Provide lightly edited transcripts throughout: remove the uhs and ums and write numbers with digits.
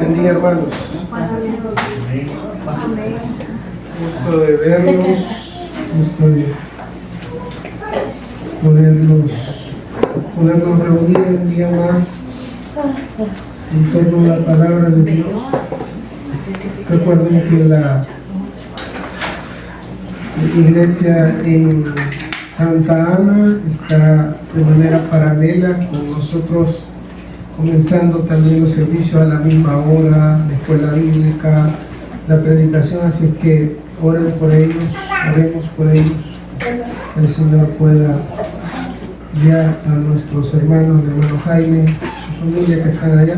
bendiga, hermanos. Gusto de verlos, gusto de podernos reunir un día más en torno a la palabra de Dios. Recuerden que la iglesia en Santa Ana está de manera paralela con nosotros, comenzando también los servicios a la misma hora, la escuela bíblica, la predicación, así que oren por ellos, oremos por ellos, que el Señor pueda guiar a nuestros hermanos, el hermano Jaime, su familia que están allá.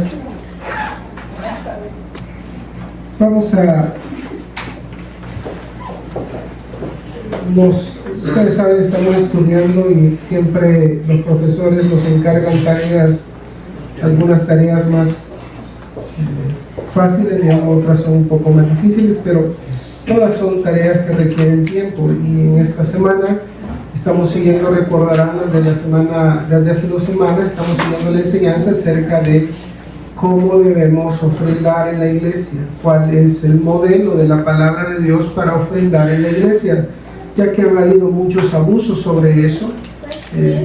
Vamos a ustedes saben, estamos estudiando y siempre los profesores nos encargan tareas, algunas tareas más fáciles, digamos, otras son un poco más difíciles, pero todas son tareas que requieren tiempo. Y en esta semana estamos siguiendo, recordarán, desde hace 2 semanas, estamos siguiendo la enseñanza acerca de cómo debemos ofrendar en la iglesia, cuál es el modelo de la palabra de Dios para ofrendar en la iglesia, ya que han habido muchos abusos sobre eso.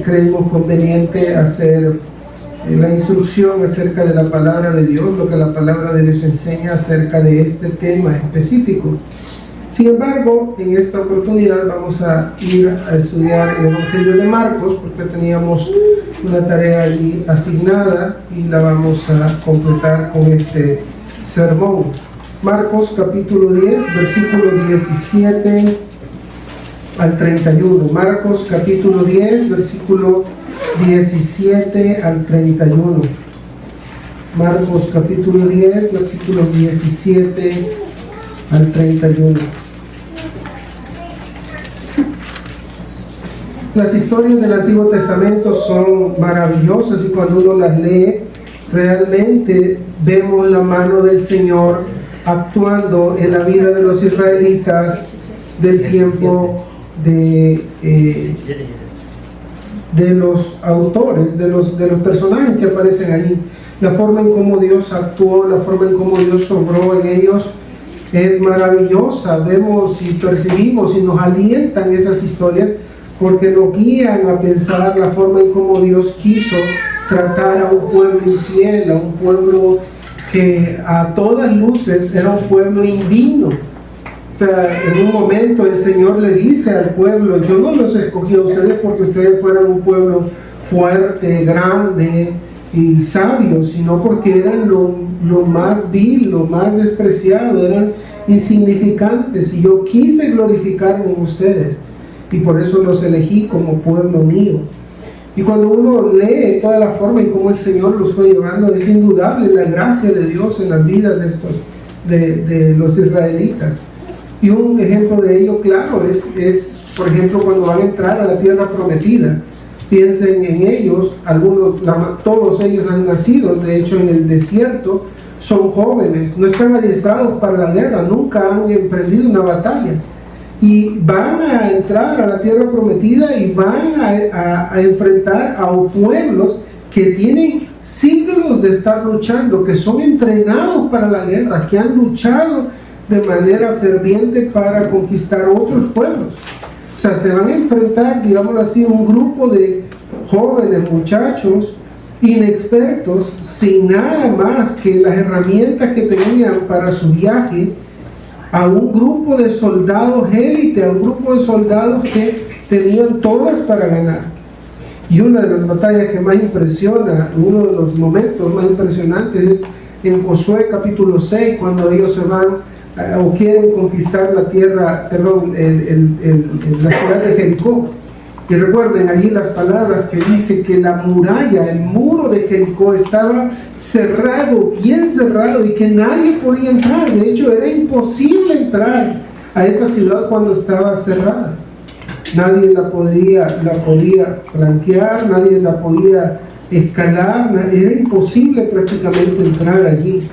Creímos conveniente hacer la instrucción acerca de la palabra de Dios, lo que la palabra de Dios enseña acerca de este tema específico. Sin embargo, en esta oportunidad vamos a ir a estudiar el Evangelio de Marcos, porque teníamos una tarea allí asignada y la vamos a completar con este sermón. Marcos capítulo 10, versículo 17 al 31. Marcos capítulo 10, versículo 17 al 31. Marcos capítulo 10, versículos 17 al 31. Las historias del Antiguo Testamento son maravillosas y cuando uno las lee, realmente vemos la mano del Señor actuando en la vida de los israelitas del tiempo de los autores, de los personajes que aparecen ahí. La forma en cómo Dios actuó, la forma en cómo Dios obró en ellos es maravillosa. Vemos y percibimos y nos alientan esas historias porque nos guían a pensar la forma en cómo Dios quiso tratar a un pueblo infiel, a un pueblo que a todas luces era un pueblo indigno. O sea, en un momento el Señor le dice al pueblo: yo no los escogí a ustedes porque ustedes fueran un pueblo fuerte, grande y sabio, sino porque eran lo más vil, lo más despreciado, eran insignificantes, y yo quise glorificarme en ustedes y por eso los elegí como pueblo mío. Y cuando uno lee toda la forma en cómo el Señor los fue llevando, es indudable la gracia de Dios en las vidas de los israelitas. Y un ejemplo de ello claro es, por ejemplo, cuando van a entrar a la tierra prometida. Piensen en ellos, todos ellos han nacido, de hecho, en el desierto, son jóvenes, no están adiestrados para la guerra, nunca han emprendido una batalla. Y van a entrar a la tierra prometida y van a enfrentar a pueblos que tienen siglos de estar luchando, que son entrenados para la guerra, que han luchado de manera ferviente para conquistar otros pueblos. O sea, se van a enfrentar, digámoslo así, un grupo de jóvenes, muchachos, inexpertos, sin nada más que las herramientas que tenían para su viaje, a un grupo de soldados élite, a un grupo de soldados que tenían todas para ganar. Y una de las batallas que más impresiona, uno de los momentos más impresionantes, es en Josué capítulo 6, cuando ellos se van o quieren conquistar la tierra, la ciudad de Jericó. Y recuerden allí las palabras que dice que la muralla, el muro de Jericó estaba cerrado, bien cerrado, y que nadie podía entrar. De hecho, era imposible entrar a esa ciudad cuando estaba cerrada. Nadie la podía flanquear, nadie la podía escalar, era imposible prácticamente entrar allí.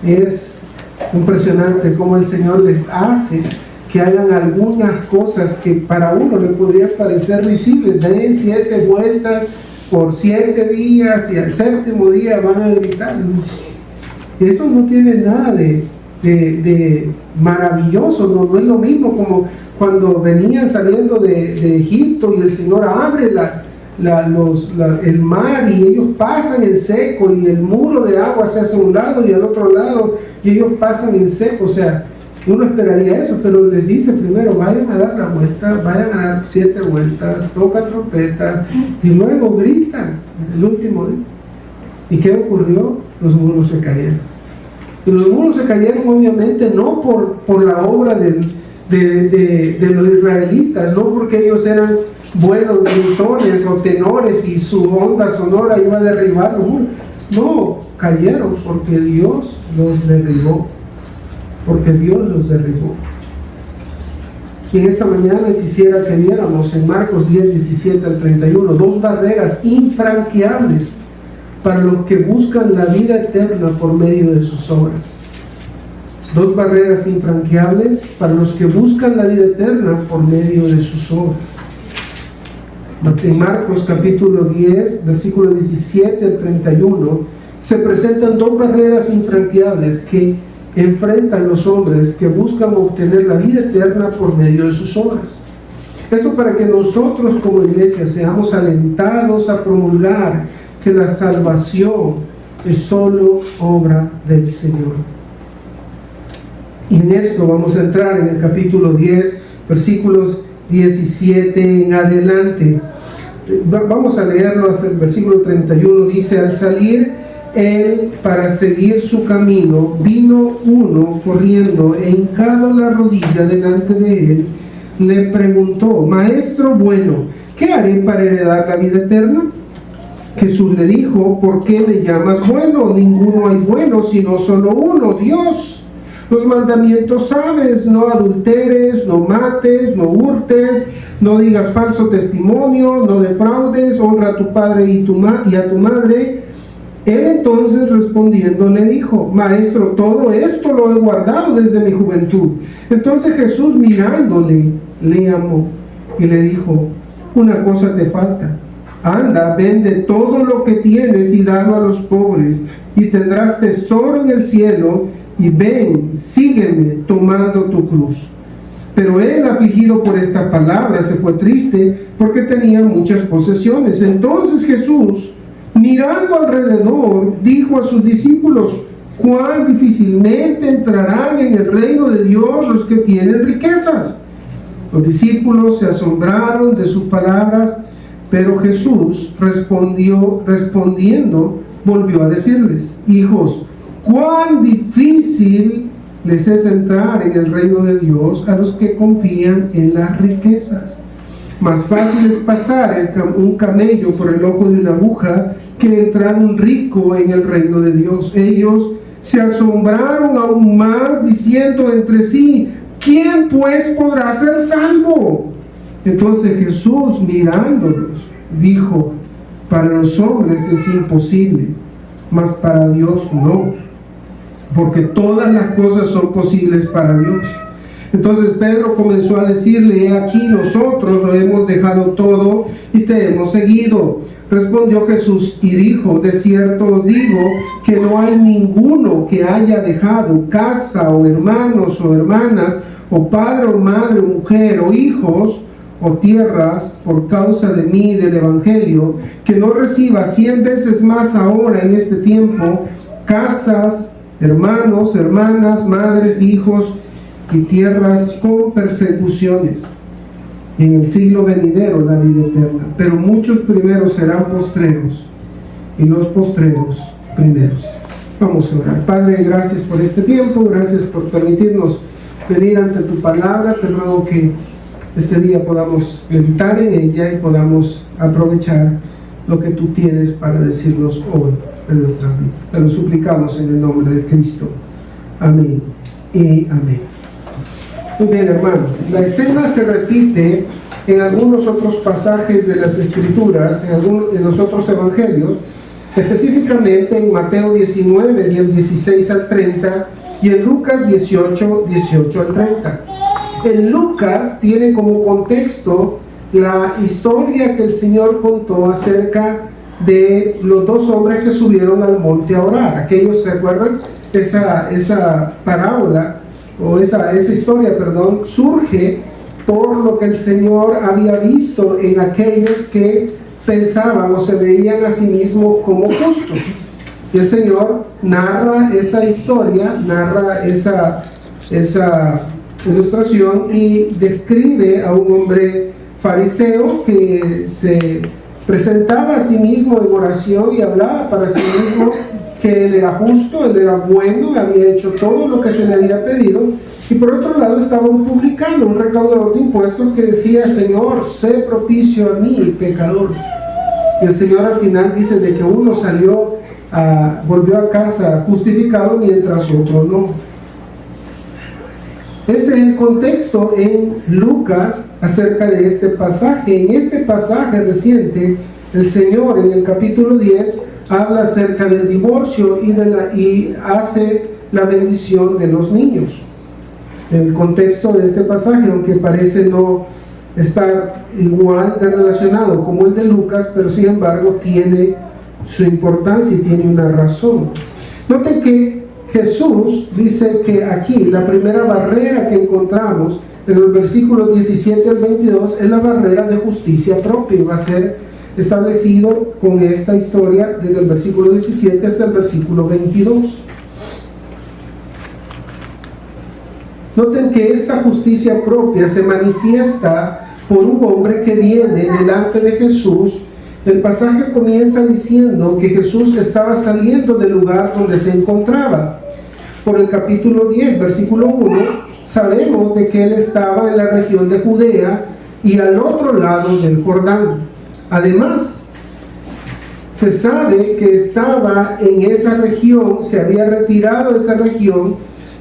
Es impresionante cómo el Señor les hace que hagan algunas cosas que para uno le podría parecer visibles. Den 7 vueltas por 7 días y al 7º día van a gritar. Eso no tiene nada de maravilloso, no es lo mismo como cuando venían saliendo de Egipto y el Señor abre el mar y ellos pasan en seco y el muro de agua se hace a un lado y al otro lado y ellos pasan en seco. O sea, uno esperaría eso, pero les dice primero, vayan a dar la vuelta, vayan a dar 7 vueltas, toca trompeta y luego gritan el último día. ¿Y qué ocurrió? Los muros se cayeron. Y los muros se cayeron obviamente no por la obra de los israelitas, no porque ellos eran buenos gritones o tenores y su onda sonora iba a derribar los muros. No, cayeron porque Dios los derribó. Porque Dios los derribó. Y en esta mañana quisiera que viéramos en Marcos 10, 17 al 31, 2 barreras infranqueables para los que buscan la vida eterna por medio de sus obras. 2 barreras infranqueables para los que buscan la vida eterna por medio de sus obras. En Marcos capítulo 10, versículo 17 al 31, se presentan 2 barreras infranqueables que enfrentan los hombres que buscan obtener la vida eterna por medio de sus obras. Esto para que nosotros como iglesia seamos alentados a promulgar que la salvación es solo obra del Señor. Y en esto vamos a entrar en el capítulo 10, versículos 17 en adelante. Vamos a leerlo hasta el versículo 31. Dice: al salir él para seguir su camino, vino uno corriendo e hincado la rodilla delante de él, le preguntó: Maestro bueno, ¿qué haré para heredar la vida eterna? Jesús le dijo: ¿por qué me llamas bueno? Ninguno hay bueno, sino solo uno, Dios. Los mandamientos sabes: no adulteres, no mates, no hurtes, no digas falso testimonio, no defraudes, honra a tu padre y a tu madre. Él entonces respondiendo le dijo: Maestro, todo esto lo he guardado desde mi juventud. Entonces Jesús, mirándole, le amó y le dijo: una cosa te falta. Anda, vende todo lo que tienes y dalo a los pobres, y tendrás tesoro en el cielo, y ven, sígueme tomando tu cruz. Pero él, afligido por esta palabra, se fue triste porque tenía muchas posesiones. Entonces Jesús, mirando alrededor, dijo a sus discípulos: cuán difícilmente entrarán en el reino de Dios los que tienen riquezas. Los discípulos se asombraron de sus palabras, pero Jesús respondiendo, volvió a decirles: hijos, cuán difícil les es entrar en el reino de Dios a los que confían en las riquezas. Más fácil es pasar un camello por el ojo de una aguja que entrar un rico en el reino de Dios. Ellos se asombraron aún más, diciendo entre sí: ¿quién pues podrá ser salvo? Entonces Jesús, mirándolos, dijo: para los hombres es imposible, mas para Dios no, porque todas las cosas son posibles para Dios. Entonces Pedro comenzó a decirle: he aquí, nosotros lo hemos dejado todo y te hemos seguido. Respondió Jesús y dijo: de cierto os digo que no hay ninguno que haya dejado casa o hermanos o hermanas o padre o madre o mujer o hijos o tierras por causa de mí y del evangelio, que no reciba 100 veces más ahora en este tiempo casas, hermanos, hermanas, madres, hijos y tierras con persecuciones, y en el siglo venidero la vida eterna. Pero muchos primeros serán postreros, y los postreros primeros. Vamos a orar. Padre, gracias por este tiempo, gracias por permitirnos venir ante tu palabra. Te ruego que este día podamos meditar en ella y podamos aprovechar lo que tú tienes para decirnos hoy en nuestras vidas. Te lo suplicamos en el nombre de Cristo. Amén y amén. Muy bien, hermanos, la escena se repite en algunos otros pasajes de las Escrituras, en los otros evangelios, específicamente en Mateo 19, del 16 al 30, y en Lucas 18, 18 al 30. En Lucas tiene como contexto la historia que el Señor contó acerca de los 2 hombres que subieron al monte a orar. Aquellos, ¿se acuerdan? esa parábola, o esa historia, perdón, surge por lo que el Señor había visto en aquellos que pensaban o se veían a sí mismos como justos. Y el Señor narra esa historia, narra esa ilustración y describe a un hombre fariseo que se presentaba a sí mismo en oración y hablaba para sí mismo que él era justo, él era bueno, había hecho todo lo que se le había pedido. Y por otro lado estaba un publicano, un recaudador de impuestos que decía: Señor, sé propicio a mí, pecador. Y el Señor al final dice de que uno volvió a casa justificado mientras otro no. Ese es el contexto en Lucas acerca de este pasaje. En este pasaje reciente, el Señor en el capítulo 10 habla acerca del divorcio y hace la bendición de los niños. El contexto de este pasaje, aunque parece no estar igual de relacionado como el de Lucas, pero sin embargo tiene su importancia y tiene una razón. Noten que Jesús dice que aquí la primera barrera que encontramos en los versículos 17 al 22 es la barrera de justicia propia, y va a ser establecido con esta historia desde el versículo 17 hasta el versículo 22. Noten que esta justicia propia se manifiesta por un hombre que viene delante de Jesús. El pasaje comienza diciendo que Jesús estaba saliendo del lugar donde se encontraba. Por el capítulo 10, versículo 1, sabemos de que él estaba en la región de Judea y al otro lado del Jordán. Además, se sabe que estaba en esa región, se había retirado de esa región,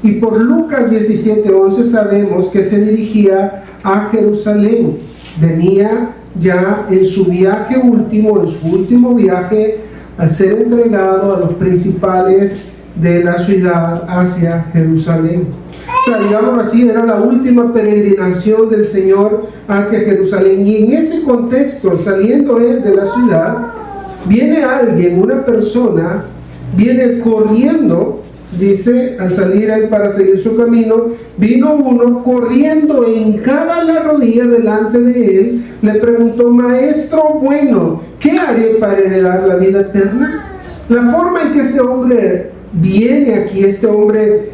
y por Lucas 17:11 sabemos que se dirigía a Jerusalén. Venía ya en su viaje último, en su último viaje, a ser entregado a los principales de la ciudad hacia Jerusalén. O sea, digamos así, era la última peregrinación del Señor hacia Jerusalén. Y en ese contexto, saliendo él de la ciudad, viene alguien, una persona, viene corriendo. Dice, al salir él para seguir su camino, vino uno corriendo, hincada la rodilla delante de él, le preguntó: Maestro bueno, ¿qué haré para heredar la vida eterna? La forma en que este hombre viene aquí, este hombre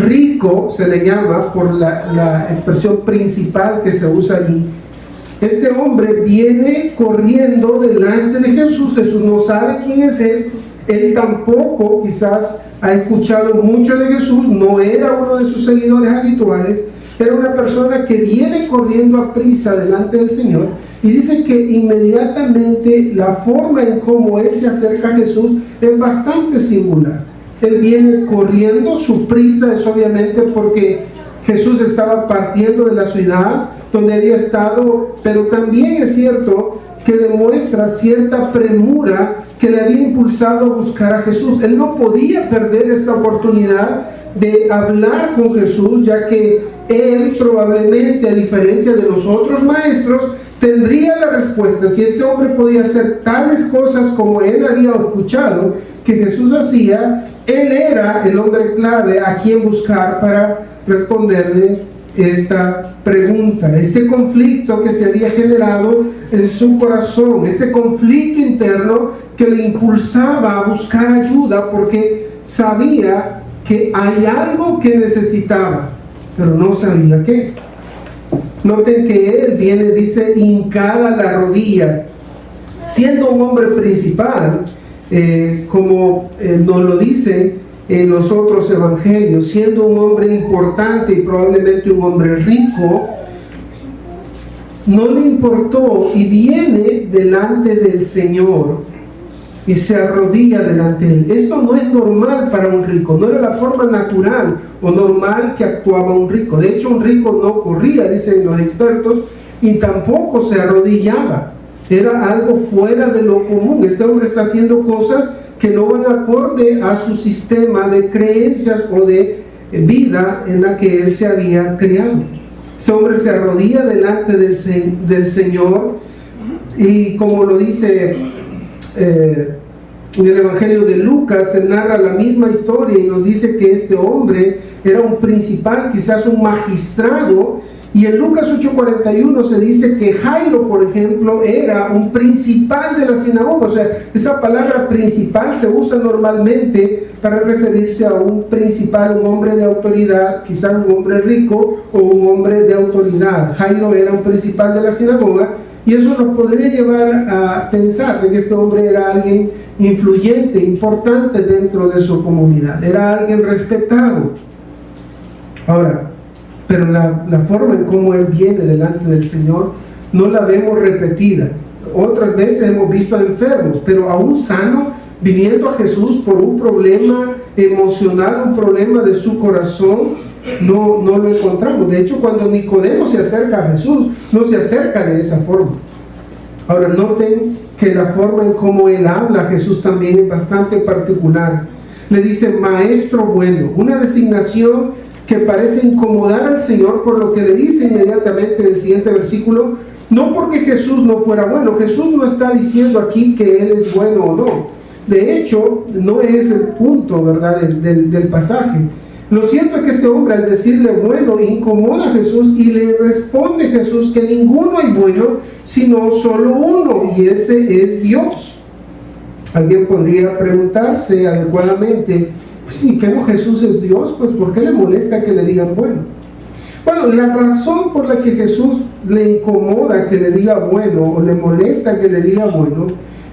rico, se le llama por la expresión principal que se usa allí. Este hombre viene corriendo delante de Jesús. Jesús no sabe quién es él. Él tampoco quizás ha escuchado mucho de Jesús, no era uno de sus seguidores habituales, era una persona que viene corriendo a prisa delante del Señor, y dice que inmediatamente la forma en cómo él se acerca a Jesús es bastante singular. Él viene corriendo, su prisa es obviamente porque Jesús estaba partiendo de la ciudad donde había estado, pero también es cierto que demuestra cierta premura que le había impulsado a buscar a Jesús. Él no podía perder esta oportunidad de hablar con Jesús, ya que él probablemente, a diferencia de los otros maestros, tendría la respuesta. Si este hombre podía hacer tales cosas como él había escuchado que Jesús hacía, él era el hombre clave a quien buscar para responderle esta pregunta. Este conflicto que se había generado en su corazón, este conflicto interno que le impulsaba a buscar ayuda porque sabía que hay algo que necesitaba, pero no sabía qué. Noten que él viene, dice, hincada la rodilla, siendo un hombre principal, como nos lo dicen en los otros evangelios, siendo un hombre importante y probablemente un hombre rico, no le importó y viene delante del Señor y se arrodilla delante de él. Esto no es normal para un rico, no era la forma natural o normal que actuaba un rico. De hecho, un rico no corría, dicen los expertos, y tampoco se arrodillaba. Era algo fuera de lo común. Este hombre está haciendo cosas que no van acorde a su sistema de creencias o de vida en la que él se había criado. Este hombre se arrodilla delante del Señor, y como lo dice En el Evangelio de Lucas se narra la misma historia y nos dice que este hombre era un principal, quizás un magistrado, y en Lucas 8:41 se dice que Jairo, por ejemplo, era un principal de la sinagoga. O sea, esa palabra principal se usa normalmente para referirse a un principal, un hombre de autoridad, quizás un hombre rico o un hombre de autoridad. Jairo era un principal de la sinagoga, y eso nos podría llevar a pensar de que este hombre era alguien influyente, importante dentro de su comunidad, era alguien respetado. Ahora, pero la forma en cómo él viene delante del Señor no la vemos repetida. Otras veces hemos visto a enfermos, pero aún sano, viniendo a Jesús por un problema emocional, un problema de su corazón, no lo encontramos. De hecho, cuando Nicodemo se acerca a Jesús, no se acerca de esa forma. Ahora, noten que la forma en cómo él habla a Jesús también es bastante particular. Le dice maestro bueno, una designación que parece incomodar al Señor, por lo que le dice inmediatamente en el siguiente versículo, no porque Jesús no fuera bueno. Jesús no está diciendo aquí que Él es bueno o no. De hecho, no es el punto, ¿verdad?, del pasaje. Lo cierto es que este hombre, al decirle bueno, incomoda a Jesús, y le responde Jesús que ninguno hay bueno, sino solo uno, y ese es Dios. Alguien podría preguntarse adecuadamente, ¿y qué no Jesús es Dios? Pues ¿por qué le molesta que le digan bueno? Bueno, la razón por la que Jesús le incomoda que le diga bueno, o le molesta que le diga bueno,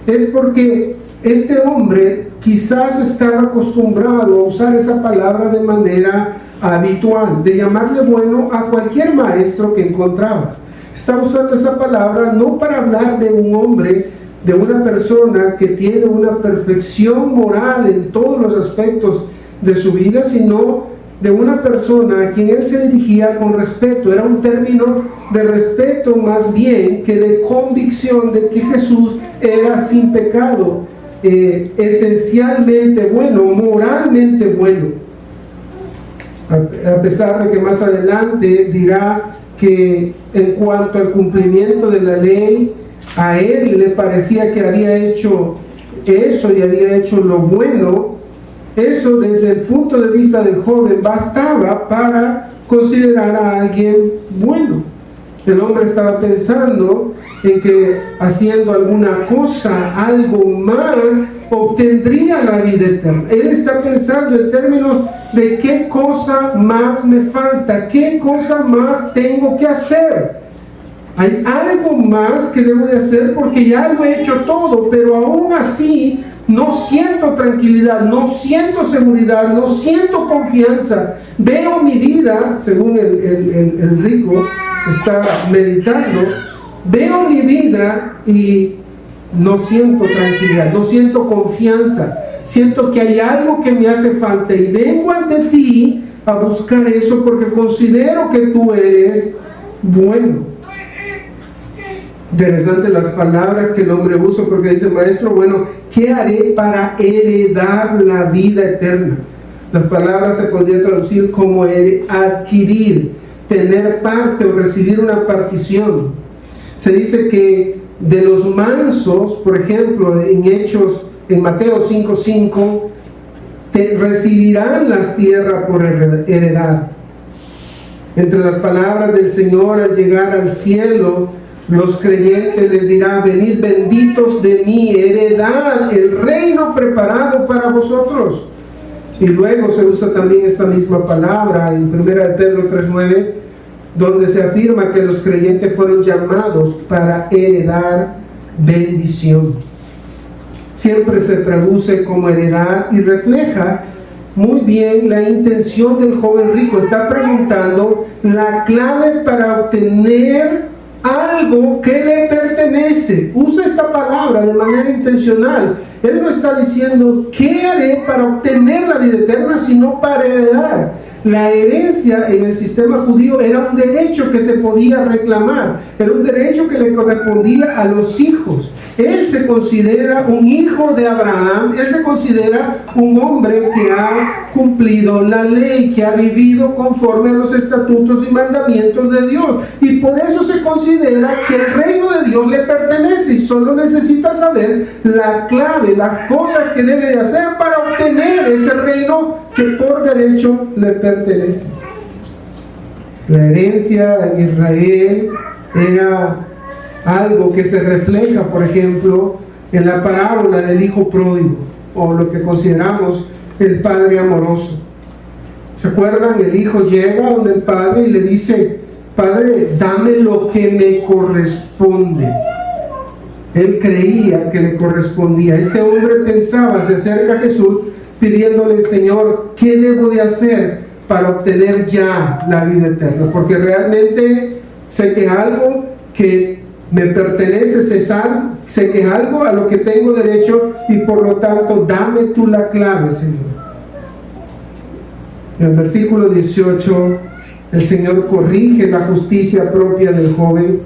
es porque este hombre quizás estaba acostumbrado a usar esa palabra de manera habitual, de llamarle bueno a cualquier maestro que encontraba. Está usando esa palabra no para hablar de un hombre, de una persona que tiene una perfección moral en todos los aspectos de su vida, sino de una persona a quien él se dirigía con respeto. Era un término de respeto más bien que de convicción de que Jesús era sin pecado, esencialmente bueno, moralmente bueno. A pesar de que más adelante dirá que en cuanto al cumplimiento de la ley, a él le parecía que había hecho eso y había hecho lo bueno. Eso, desde el punto de vista del joven, bastaba para considerar a alguien bueno. El hombre estaba pensando en que haciendo alguna cosa, algo más, obtendría la vida eterna. Él está pensando en términos de qué cosa más me falta, qué cosa más tengo que hacer. Hay algo más que debo de hacer porque ya lo he hecho todo, pero aún así no siento tranquilidad, no siento seguridad, no siento confianza. Veo mi vida, según el rico está meditando, veo mi vida y no siento tranquilidad, no siento confianza. Siento que hay algo que me hace falta y vengo ante ti a buscar eso porque considero que tú eres bueno. Interesante las palabras que el hombre usa, porque dice, maestro, bueno, ¿qué haré para heredar la vida eterna? Las palabras se podrían traducir como adquirir, tener parte o recibir una partición. Se dice que de los mansos, por ejemplo, en Mateo 5:5, recibirán las tierras por heredad. Entre las palabras del Señor al llegar al cielo, los creyentes les dirá, venid benditos de mí, heredad el reino preparado para vosotros. Y luego se usa también esta misma palabra en 1 Pedro 3:9, donde se afirma que los creyentes fueron llamados para heredar bendición. Siempre se traduce como heredad y refleja muy bien la intención del joven rico. Está preguntando la clave para obtener algo que le pertenece. Usa esta palabra de manera intencional. Él no está diciendo qué haré para obtener la vida eterna, sino para heredar. La herencia en el sistema judío era un derecho que se podía reclamar, era un derecho que le correspondía a los hijos. Él se considera un hijo de Abraham, él se considera un hombre que ha cumplido la ley, que ha vivido conforme a los estatutos y mandamientos de Dios. Y por eso se considera que el reino de Dios le pertenece y solo necesita saber la clave, las cosas que debe de hacer para obtener ese reino que por derecho le pertenece. La herencia en Israel era algo que se refleja, por ejemplo, en la parábola del hijo pródigo, o lo que consideramos el padre amoroso. ¿Se acuerdan? El hijo llega donde el padre y le dice: Padre, dame lo que me corresponde. Él creía que le correspondía. Este hombre pensaba, se acerca a Jesús pidiéndole: Señor, ¿qué debo de hacer para obtener ya la vida eterna? Porque realmente sé que algo que me pertenece, sé que es algo a lo que tengo derecho, y por lo tanto dame tú la clave, Señor. En el versículo 18 el Señor corrige la justicia propia del joven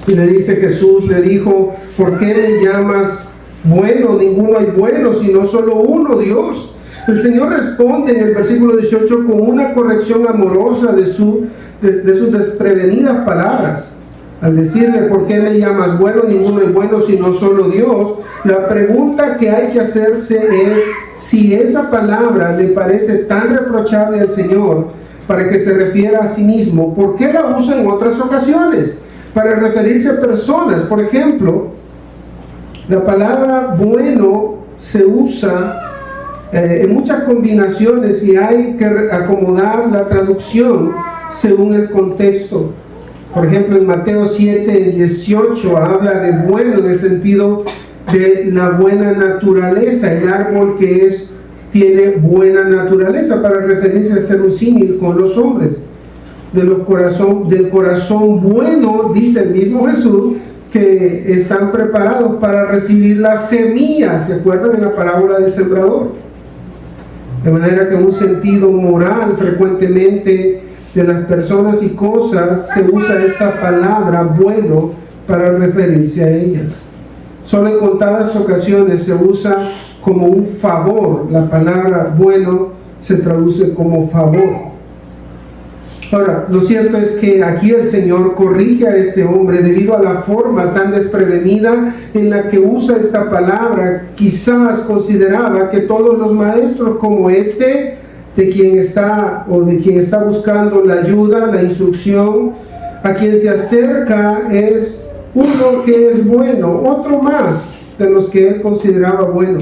y le dice: Jesús le dijo: ¿por qué me llamas bueno? Ninguno hay bueno, sino solo uno, Dios. El Señor responde en el versículo 18 con una corrección amorosa de sus desprevenidas palabras. Al decirle: ¿por qué me llamas bueno? Ninguno es bueno sino solo Dios. La pregunta que hay que hacerse es si esa palabra le parece tan reprochable al Señor para que se refiera a sí mismo. ¿Por qué la usa en otras ocasiones? Para referirse a personas. Por ejemplo, la palabra bueno se usa en muchas combinaciones y hay que acomodar la traducción según el contexto. Por ejemplo, en Mateo 7:18 habla de bueno en el sentido de la buena naturaleza, el árbol que tiene buena naturaleza, para referirse a ser un símil con los hombres. Del corazón bueno, dice el mismo Jesús, que están preparados para recibir la semilla. ¿Se acuerdan de la parábola del sembrador? De manera que en un sentido moral, frecuentemente de las personas y cosas se usa esta palabra bueno para referirse a ellas. Solo en contadas ocasiones se usa como un favor. La palabra bueno se traduce como favor. Ahora, lo cierto es que aquí el Señor corrige a este hombre debido a la forma tan desprevenida en la que usa esta palabra. Quizás consideraba que todos los maestros como este, de quien está buscando la ayuda, la instrucción, a quien se acerca es uno que es bueno, otro más de los que él consideraba bueno.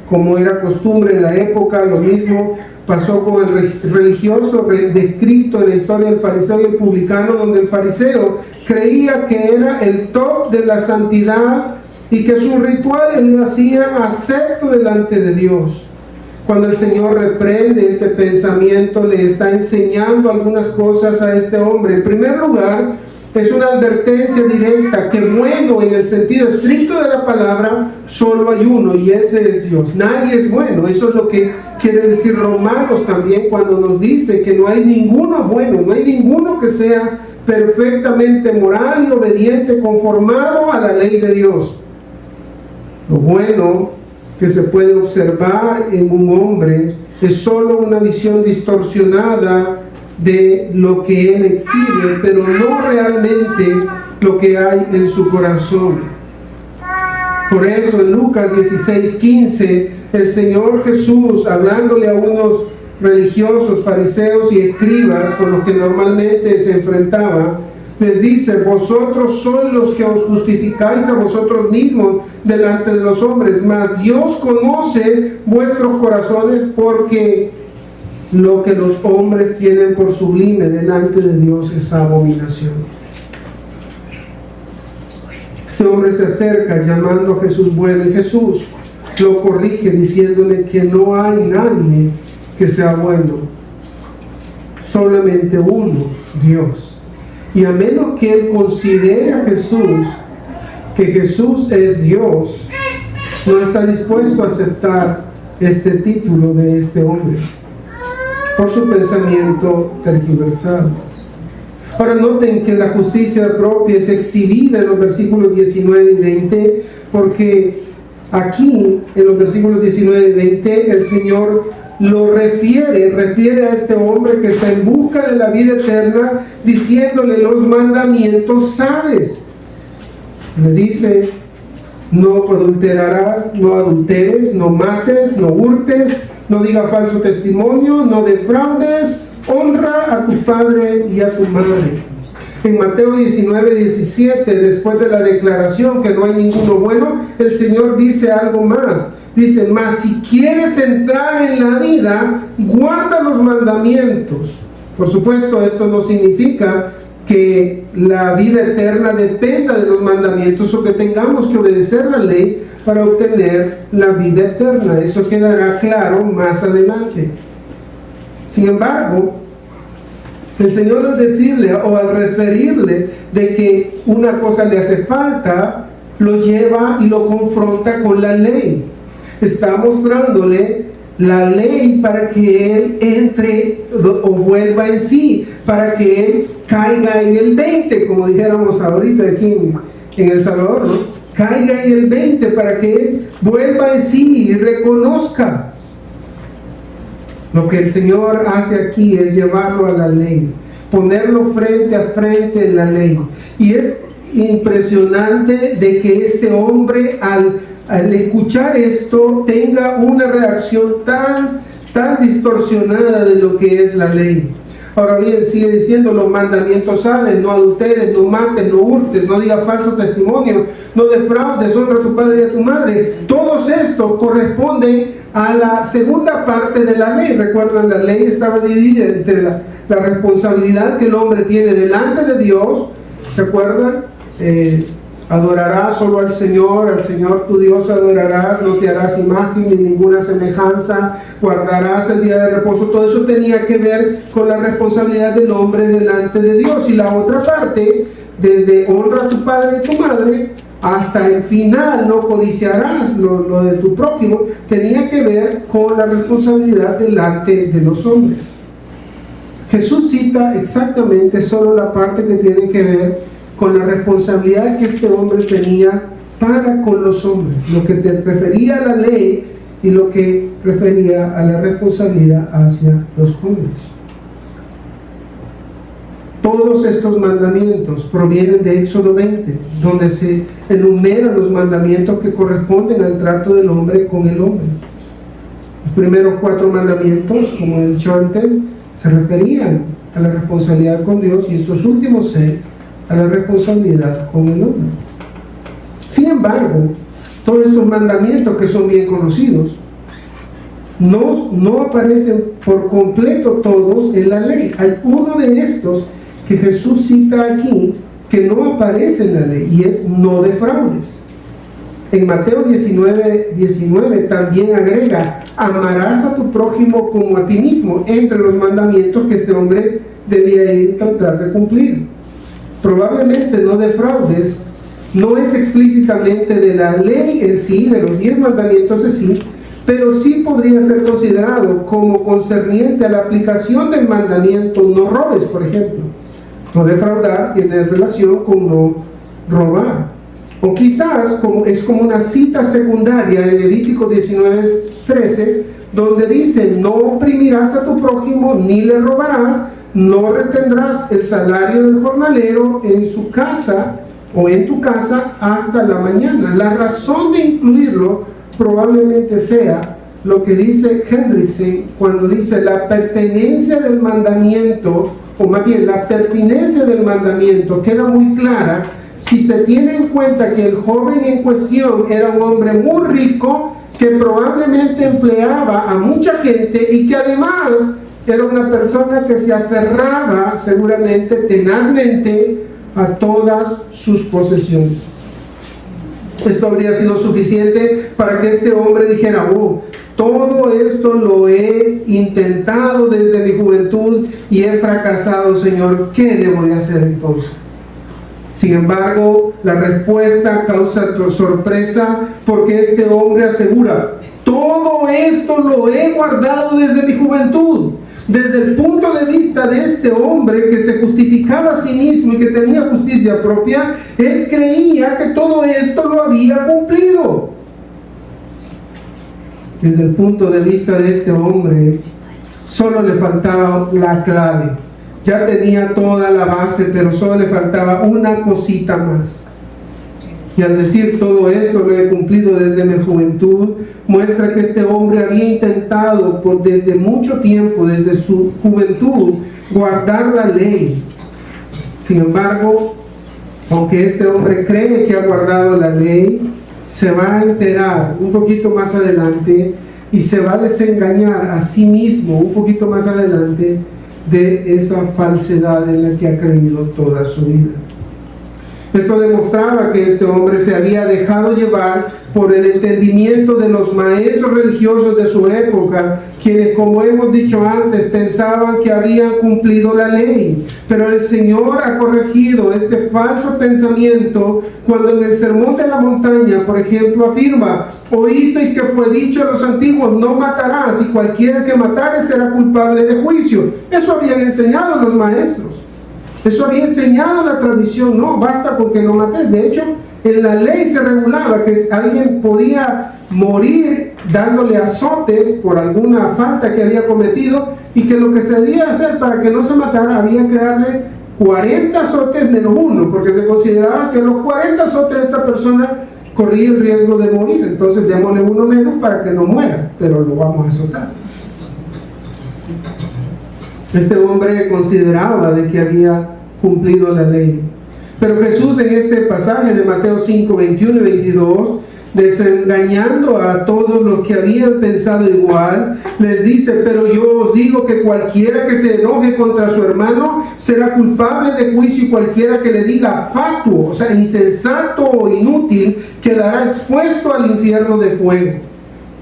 Como era costumbre en la época, lo mismo pasó con el religioso descrito en la historia del fariseo y el publicano, donde el fariseo creía que era el top de la santidad y que sus rituales le hacían acepto delante de Dios. Cuando el Señor reprende este pensamiento, le está enseñando algunas cosas a este hombre. En primer lugar, es una advertencia directa que bueno en el sentido estricto de la palabra solo hay uno, y ese es Dios. Nadie es bueno. Eso es lo que quiere decir Romanos también cuando nos dice que no hay ninguno bueno, no hay ninguno que sea perfectamente moral y obediente, conformado a la ley de Dios. Lo bueno que se puede observar en un hombre es solo una visión distorsionada de lo que él exhibe, pero no realmente lo que hay en su corazón. Por eso en Lucas 16:15 el Señor Jesús, hablándole a unos religiosos, fariseos y escribas con los que normalmente se enfrentaba, les dice: vosotros sois los que os justificáis a vosotros mismos delante de los hombres, mas Dios conoce vuestros corazones, porque lo que los hombres tienen por sublime delante de Dios es abominación. Este hombre se acerca llamando a Jesús bueno, y Jesús lo corrige diciéndole que no hay nadie que sea bueno, solamente uno, Dios. Y a menos que él considere a Jesús, que Jesús es Dios, no está dispuesto a aceptar este título de este hombre por su pensamiento tergiversado. Ahora noten que la justicia propia es exhibida en los versículos 19 y 20, porque aquí en los versículos 19 y 20 el Señor lo refiere a este hombre que está en busca de la vida eterna, diciéndole los mandamientos, ¿sabes? Le dice: no adulterarás, no adulteres, no mates, no hurtes, no digas falso testimonio, no defraudes, honra a tu padre y a tu madre. En Mateo 19, 17, después de la declaración que no hay ninguno bueno, el Señor dice algo más. Dice: mas si quieres entrar en la vida, guarda los mandamientos. Por supuesto, esto no significa que la vida eterna dependa de los mandamientos o que tengamos que obedecer la ley para obtener la vida eterna. Eso quedará claro más adelante. Sin embargo, el Señor, al decirle o al referirle de que una cosa le hace falta, lo lleva y lo confronta con la ley. Está mostrándole la ley para que él entre o vuelva en sí, para que él caiga en el 20, como dijéramos ahorita aquí en El Salvador, ¿no? Caiga en el 20 para que él vuelva en sí y reconozca. Lo que el Señor hace aquí es llevarlo a la ley, ponerlo frente a frente en la ley. Y es impresionante de que este hombre al escuchar esto tenga una reacción tan distorsionada de lo que es la ley. Ahora bien, sigue diciendo: los mandamientos saben: no adulteres, no mates, no hurtes, no digas falso testimonio, no defraudes, honra a tu padre y a tu madre. Todos estos corresponden a la segunda parte de la ley. Recuerdan, la ley estaba dividida entre la responsabilidad que el hombre tiene delante de Dios. ¿Se acuerdan? Adorarás solo al Señor tu Dios adorarás, no te harás imagen ni ninguna semejanza, guardarás el día de reposo. Todo eso tenía que ver con la responsabilidad del hombre delante de Dios. Y la otra parte, desde honra a tu padre y tu madre hasta el final, no codiciarás lo de tu prójimo, tenía que ver con la responsabilidad delante de los hombres. Jesús cita exactamente solo la parte que tiene que ver con la responsabilidad que este hombre tenía para con los hombres, lo que refería a la ley y lo que refería a la responsabilidad hacia los hombres. Todos estos mandamientos provienen de Éxodo 20, donde se enumeran los mandamientos que corresponden al trato del hombre con el hombre. Los primeros 4 mandamientos, como he dicho antes, se referían a la responsabilidad con Dios, y estos últimos 6 a la responsabilidad con el hombre. Sin embargo, todos estos mandamientos, que son bien conocidos, no aparecen por completo todos en la ley. Hay uno de estos que Jesús cita aquí que no aparece en la ley, y es: no defraudes. En Mateo 19 también agrega: amarás a tu prójimo como a ti mismo, entre los mandamientos que este hombre debía ir a tratar de cumplir. Probablemente no defraudes no es explícitamente de la ley en sí, de los 10 mandamientos en sí, pero sí podría ser considerado como concerniente a la aplicación del mandamiento no robes, por ejemplo. No defraudar tiene relación con no robar. O quizás es como una cita secundaria en Levítico 19:13, donde dice: no oprimirás a tu prójimo ni le robarás, no retendrás el salario del jornalero en su casa o en tu casa hasta la mañana. La razón de incluirlo probablemente sea lo que dice Hendrickson cuando dice: la pertenencia del mandamiento, o más bien la pertinencia del mandamiento, queda muy clara si se tiene en cuenta que el joven en cuestión era un hombre muy rico, que probablemente empleaba a mucha gente y que además era una persona que se aferraba seguramente tenazmente a todas sus posesiones. Esto habría sido suficiente para que este hombre dijera: todo esto lo he intentado desde mi juventud y he fracasado, Señor, ¿qué debo de hacer entonces? Sin embargo, la respuesta causa sorpresa, porque este hombre asegura: todo esto lo he guardado desde mi juventud. Desde el punto de vista de este hombre que se justificaba a sí mismo y que tenía justicia propia, él creía que todo esto lo había cumplido. Desde el punto de vista de este hombre, solo le faltaba la clave. Ya tenía toda la base, pero solo le faltaba una cosita más. Y al decir todo esto lo he cumplido desde mi juventud, muestra que este hombre había intentado desde mucho tiempo, desde su juventud, guardar la ley. Sin embargo, aunque este hombre cree que ha guardado la ley, se va a enterar un poquito más adelante y se va a desengañar a sí mismo un poquito más adelante de esa falsedad en la que ha creído toda su vida. Esto demostraba que este hombre se había dejado llevar por el entendimiento de los maestros religiosos de su época, quienes, como hemos dicho antes, pensaban que habían cumplido la ley. Pero el Señor ha corregido este falso pensamiento cuando en el Sermón de la Montaña, por ejemplo, afirma: oísteis que fue dicho a los antiguos, no matarás, y cualquiera que matare será culpable de juicio. Eso habían enseñado los maestros. Eso había enseñado la tradición. No, basta con que no mates. De hecho, en la ley se regulaba que alguien podía morir dándole azotes por alguna falta que había cometido, y que lo que se debía hacer para que no se matara había que darle 40 azotes menos uno, porque se consideraba que los 40 azotes de esa persona corría el riesgo de morir. Entonces démosle uno menos para que no muera, pero lo vamos a azotar. Este hombre consideraba de que había cumplido la ley. Pero Jesús, en este pasaje de Mateo 5, 21 y 22, desengañando a todos los que habían pensado igual, les dice: pero yo os digo que cualquiera que se enoje contra su hermano será culpable de juicio, y cualquiera que le diga fatuo, o sea, insensato o inútil, quedará expuesto al infierno de fuego.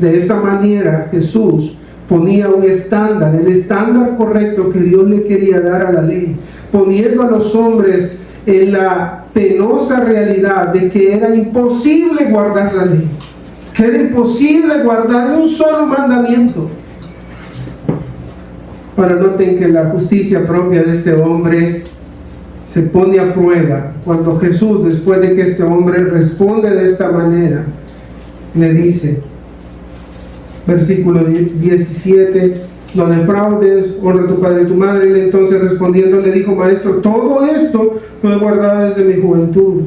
De esa manera Jesús ponía un estándar, el estándar correcto que Dios le quería dar a la ley, poniendo a los hombres en la penosa realidad de que era imposible guardar la ley, que era imposible guardar un solo mandamiento. Ahora noten que la justicia propia de este hombre se pone a prueba cuando Jesús, después de que este hombre responde de esta manera, le dice, versículo 17: no defraudes, honra a tu padre y tu madre. Él entonces respondiendo le dijo: maestro, todo esto lo he guardado desde mi juventud.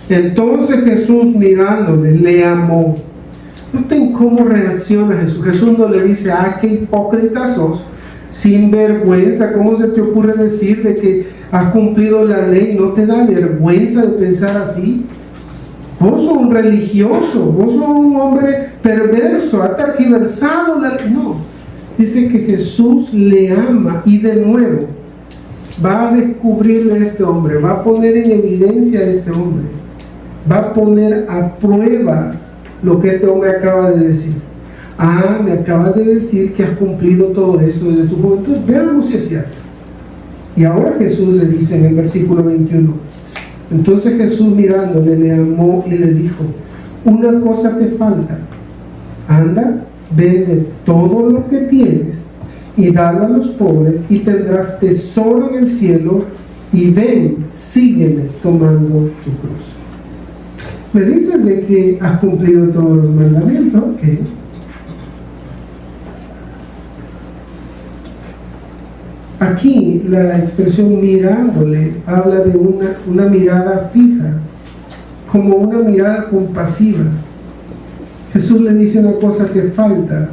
Entonces Jesús, mirándole, le amó. Noten cómo reacciona Jesús. Jesús no le dice: ah, qué hipócrita sos, sin vergüenza, ¿cómo se te ocurre decir de que has cumplido la ley? ¿No te da vergüenza de pensar así? Vos sos un religioso, vos sos un hombre perverso, ha tergiversado la ley. No, dice que Jesús le ama, y de nuevo va a descubrirle a este hombre, va a poner en evidencia a este hombre, va a poner a prueba lo que este hombre acaba de decir. Ah, me acabas de decir que has cumplido todo eso desde tu juventud. Veamos si es cierto. Y ahora Jesús le dice en el versículo 21: entonces Jesús, mirándole, le amó y le dijo: una cosa te falta. Anda, vende todo lo que tienes y dalo a los pobres, y tendrás tesoro en el cielo, y ven, sígueme tomando tu cruz. Me dices de que has cumplido todos los mandamientos. Ok. Aquí la expresión mirándole habla de una mirada fija, como una mirada compasiva. Jesús le dice una cosa que falta.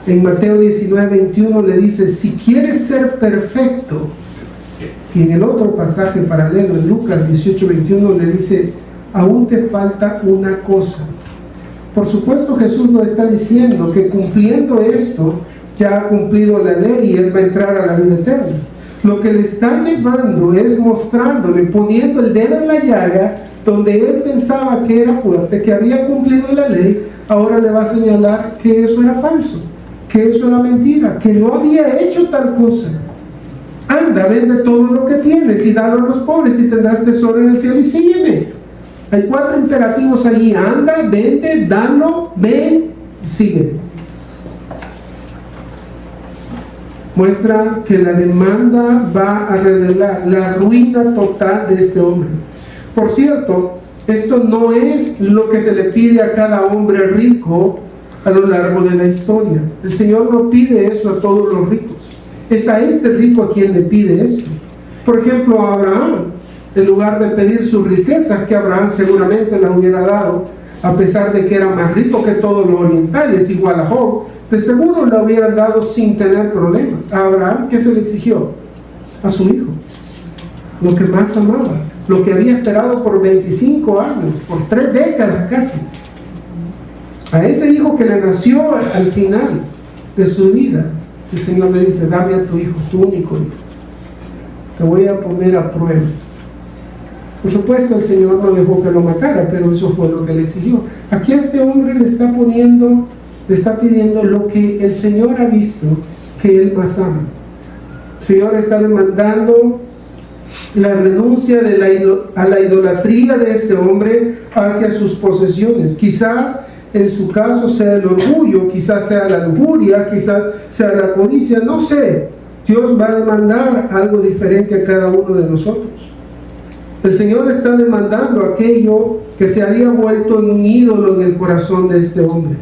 En Mateo 19, 21 le dice: si quieres ser perfecto. Y en el otro pasaje paralelo, en Lucas 18, 21, le dice: aún te falta una cosa. Por supuesto, Jesús no está diciendo que cumpliendo esto ya ha cumplido la ley y él va a entrar a la vida eterna. Lo que le está llevando es mostrándole, poniendo el dedo en la llaga donde él pensaba que era fuerte, que había cumplido la ley. Ahora le va a señalar que eso era falso, que eso era mentira, que no había hecho tal cosa. Anda, vende todo lo que tienes y dalo a los pobres, y tendrás tesoro en el cielo, y sígueme. Hay 4 imperativos allí: anda, vende, dalo, ven, sígueme. muestra que la demanda va a revelar la ruina total de este hombre. Por cierto, esto no es lo que se le pide a cada hombre rico a lo largo de la historia. El Señor no pide eso a todos los ricos. Es a este rico a quien le pide esto. Por ejemplo, a Abraham, en lugar de pedir sus riquezas, que Abraham seguramente las hubiera dado, a pesar de que era más rico que todos los orientales, igual a Job, de seguro lo hubieran dado sin tener problemas. A Abraham, ¿qué se le exigió? A su hijo, lo que más amaba, lo que había esperado por 25 años, por 3 décadas casi. A ese hijo que le nació al final de su vida, el Señor le dice: dame a tu hijo, tu único hijo. Te voy a poner a prueba. Por supuesto, el Señor no dejó que lo matara, pero eso fue lo que le exigió. Aquí a este hombre le está pidiendo lo que el Señor ha visto que él más ama. El Señor está demandando la renuncia a la idolatría de este hombre hacia sus posesiones. Quizás en su caso sea el orgullo, quizás sea la lujuria, quizás sea la codicia, no sé. Dios va a demandar algo diferente a cada uno de nosotros. El Señor está demandando aquello que se había vuelto en un ídolo en el corazón de este hombre.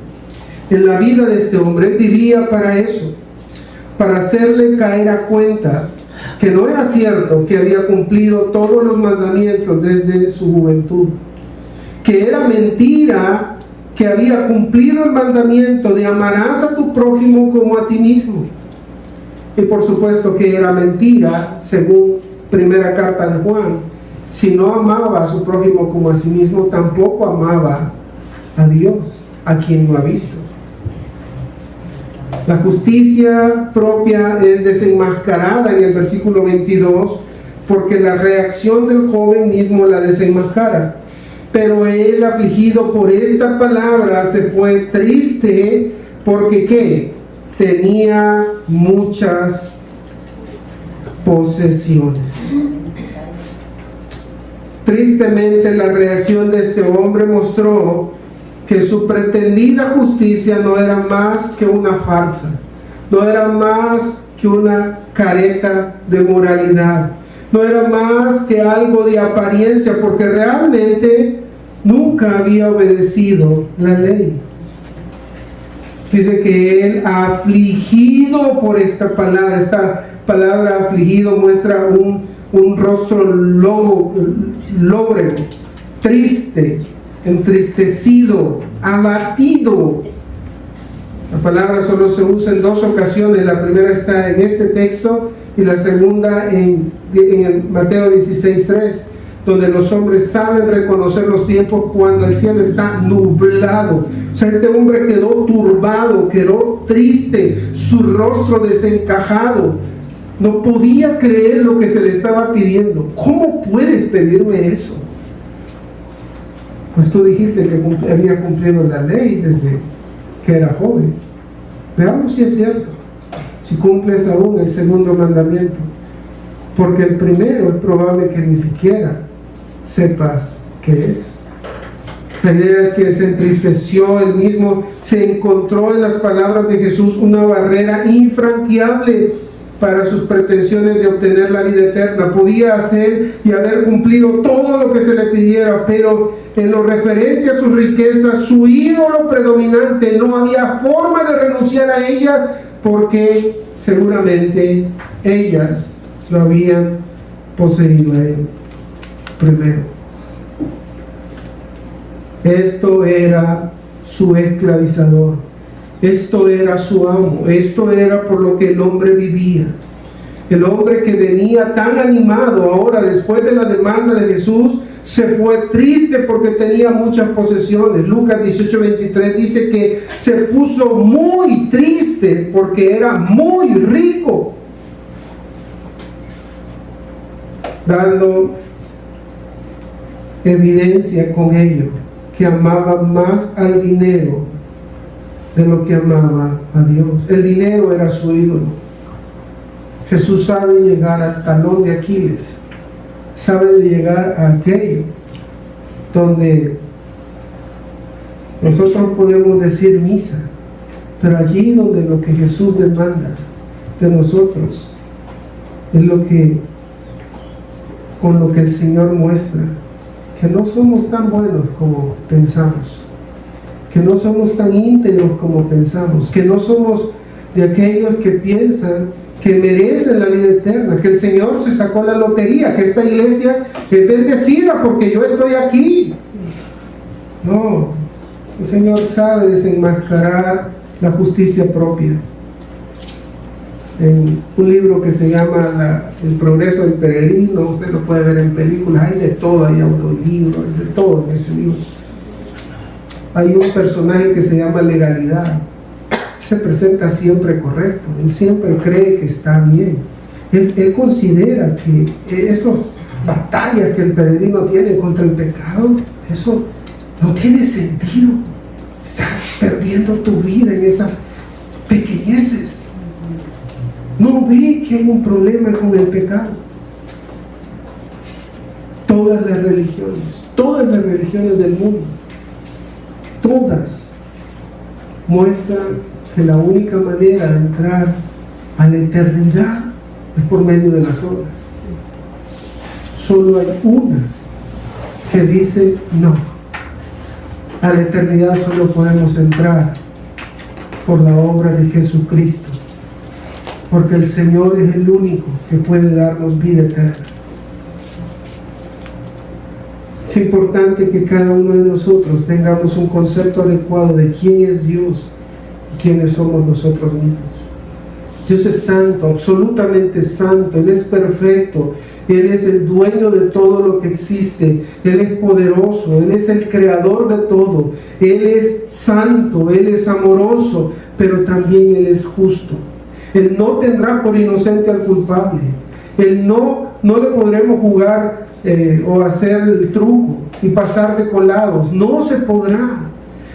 En la vida de este hombre, él vivía para eso, para hacerle caer a cuenta que no era cierto que había cumplido todos los mandamientos desde su juventud, que era mentira que había cumplido el mandamiento de amarás a tu prójimo como a ti mismo. Y por supuesto que era mentira, según primera carta de Juan. Si no amaba a su prójimo como a sí mismo, tampoco amaba a Dios, a quien lo ha visto. La justicia propia es desenmascarada en el versículo 22, porque la reacción del joven mismo la desenmascara. Pero él, afligido por esta palabra, se fue triste, porque ¿qué? Tenía muchas posesiones. Tristemente, la reacción de este hombre mostró que su pretendida justicia no era más que una farsa, no era más que una careta de moralidad, no era más que algo de apariencia, porque realmente nunca había obedecido la ley. Dice que él, afligido por esta palabra afligido muestra un rostro lóbrego, triste, entristecido, abatido. La palabra solo se usa en 2 ocasiones. La primera está en este texto y la segunda en Mateo 16:3, donde los hombres saben reconocer los tiempos cuando el cielo está nublado. O sea, este hombre quedó turbado, quedó triste, su rostro desencajado. No podía creer lo que se le estaba pidiendo. ¿Cómo puedes pedirme eso? Pues tú dijiste que había cumplido la ley desde que era joven. Veamos si es cierto, si cumples aún el segundo mandamiento, porque el primero es probable que ni siquiera sepas qué es. La idea es que se entristeció, él mismo se encontró en las palabras de Jesús una barrera infranqueable para sus pretensiones de obtener la vida eterna. Podía hacer y haber cumplido todo lo que se le pidiera, pero en lo referente a sus riquezas, su ídolo predominante, no había forma de renunciar a ellas, porque seguramente ellas lo habían poseído a él primero. Esto era su esclavizador. Esto era su amo, esto era por lo que el hombre vivía. El hombre que venía tan animado ahora, después de la demanda de Jesús, se fue triste porque tenía muchas posesiones. Lucas 18:23 dice que se puso muy triste porque era muy rico, dando evidencia con ello que amaba más al dinero de lo que amaba a Dios. El dinero era su ídolo. Jesús sabe llegar al talón de Aquiles, sabe llegar a aquello donde nosotros podemos decir misa, pero allí donde lo que Jesús demanda, de nosotros es con lo que el Señor muestra que no somos tan buenos como pensamos, que no somos tan íntegros como pensamos, que no somos de aquellos que piensan que merecen la vida eterna, que el Señor se sacó la lotería, que esta iglesia es bendecida porque yo estoy aquí. No, el Señor sabe desenmascarar la justicia propia. En un libro que se llama El progreso del peregrino, usted lo puede ver en películas, hay de todo, hay audiolibros, hay de todo en ese libro. Hay un personaje que se llama Legalidad. Se presenta siempre correcto, él siempre cree que está bien. Él considera que esas batallas que el peregrino tiene contra el pecado, eso no tiene sentido. Estás perdiendo tu vida en esas pequeñeces. No ve que hay un problema con el pecado. Todas las religiones del mundo, todas muestran que la única manera de entrar a la eternidad es por medio de las obras. Solo hay una que dice no. A la eternidad solo podemos entrar por la obra de Jesucristo, porque el Señor es el único que puede darnos vida eterna. Es importante que cada uno de nosotros tengamos un concepto adecuado de quién es Dios y quiénes somos nosotros mismos. Dios es santo, absolutamente santo, Él es perfecto, Él es el dueño de todo lo que existe, Él es poderoso, Él es el creador de todo, Él es santo, Él es amoroso, pero también Él es justo. Él no tendrá por inocente al culpable. Él no le podremos jugar o hacer el truco y pasar de colados. No se podrá.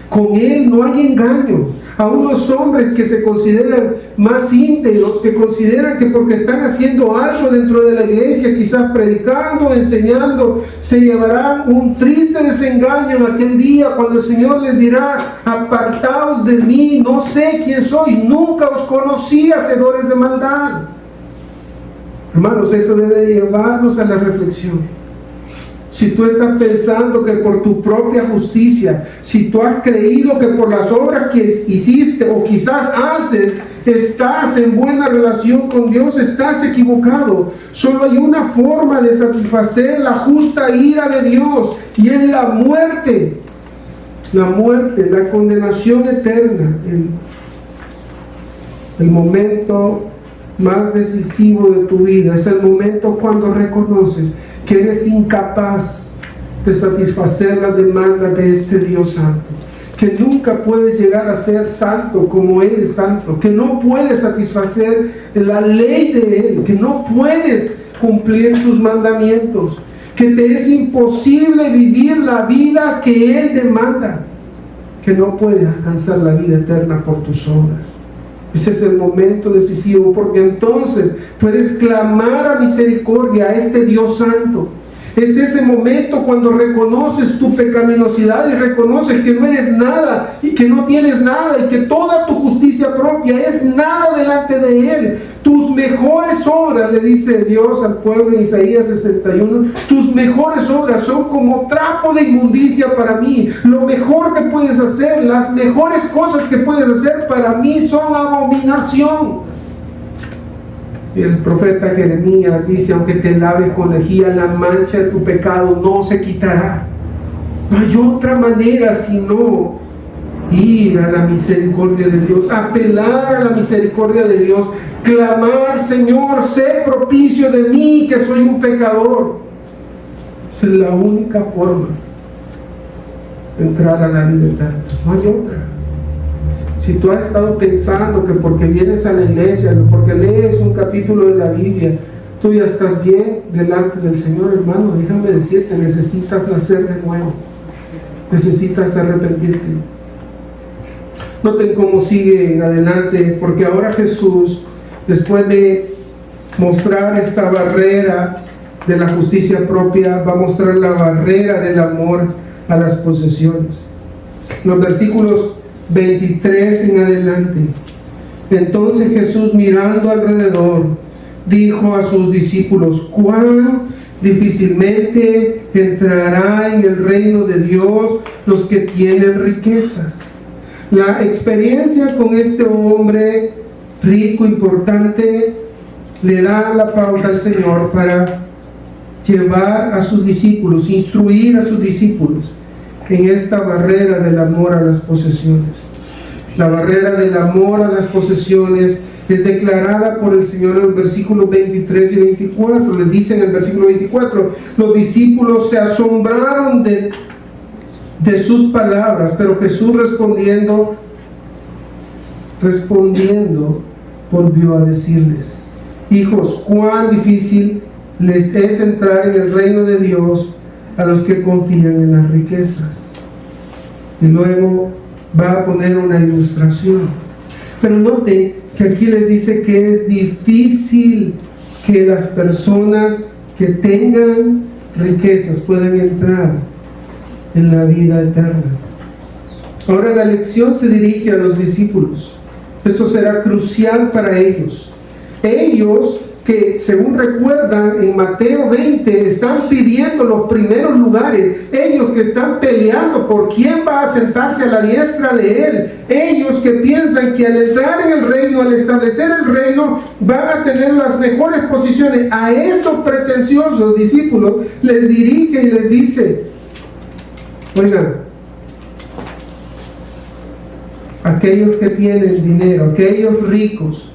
Con Él no hay engaño. Aún los hombres que se consideran más íntegros, que consideran que porque están haciendo algo dentro de la iglesia, quizás predicando, enseñando, se llevarán un triste desengaño en aquel día cuando el Señor les dirá: apartaos de mí, no sé quién soy, nunca os conocí, hacedores de maldad. Hermanos, eso debe llevarnos a la reflexión. Si tú estás pensando que por tu propia justicia, si tú has creído que por las obras que hiciste o quizás haces, estás en buena relación con Dios, estás equivocado. Solo hay una forma de satisfacer la justa ira de Dios, y es la muerte. La muerte, la condenación eterna. El momento más decisivo de tu vida es el momento cuando reconoces que eres incapaz de satisfacer las demandas de este Dios santo, que nunca puedes llegar a ser santo como Él es santo, que no puedes satisfacer la ley de Él, que no puedes cumplir sus mandamientos, que te es imposible vivir la vida que Él demanda, que no puedes alcanzar la vida eterna por tus obras. Ese es el momento decisivo, porque entonces puedes clamar a misericordia a este Dios santo. Es ese momento cuando reconoces tu pecaminosidad y reconoces que no eres nada y que no tienes nada y que toda tu justicia propia es nada delante de Él. Tus mejores obras, le dice Dios al pueblo en Isaías 61, tus mejores obras son como trapo de inmundicia para mí. Lo mejor que puedes hacer, las mejores cosas que puedes hacer para mí son abominación. Y el profeta Jeremías dice: aunque te laves con lejía, la mancha de tu pecado no se quitará. No hay otra manera sino ir a la misericordia de Dios, apelar a la misericordia de Dios, clamar: Señor, sé propicio de mí, que soy un pecador. Esa es la única forma de entrar a la vida eterna. No hay otra. Si tú has estado pensando que porque vienes a la iglesia, porque lees un capítulo de la Biblia, tú ya estás bien delante del Señor, hermano, déjame decirte, necesitas nacer de nuevo. Necesitas arrepentirte. Noten cómo sigue en adelante, porque ahora Jesús, después de mostrar esta barrera de la justicia propia, va a mostrar la barrera del amor a las posesiones. Los versículos 23 en adelante Entonces Jesús, mirando alrededor, dijo a sus discípulos: cuán difícilmente entrará en el reino de Dios los que tienen riquezas. La experiencia con este hombre rico, importante, le da la pauta al Señor para llevar a sus discípulos, instruir a sus discípulos en esta barrera del amor a las posesiones. La barrera del amor a las posesiones es declarada por el Señor en el versículo 23 y 24. Les dice en el versículo 24: los discípulos se asombraron de sus palabras, pero Jesús respondiendo, volvió a decirles: hijos, cuán difícil les es entrar en el reino de Dios a los que confían en las riquezas. Y luego va a poner una ilustración. Pero note que aquí les dice que es difícil que las personas que tengan riquezas puedan entrar en la vida eterna. Ahora la lección se dirige a los discípulos. Esto será crucial para ellos. Ellos que, según recuerdan en Mateo 20, están pidiendo los primeros lugares. Ellos que están peleando por quién va a sentarse a la diestra de Él. Ellos que piensan que al entrar en el reino, al establecer el reino, van a tener las mejores posiciones. A estos pretenciosos discípulos les dirige y les dice: oigan, aquellos que tienen dinero, aquellos ricos,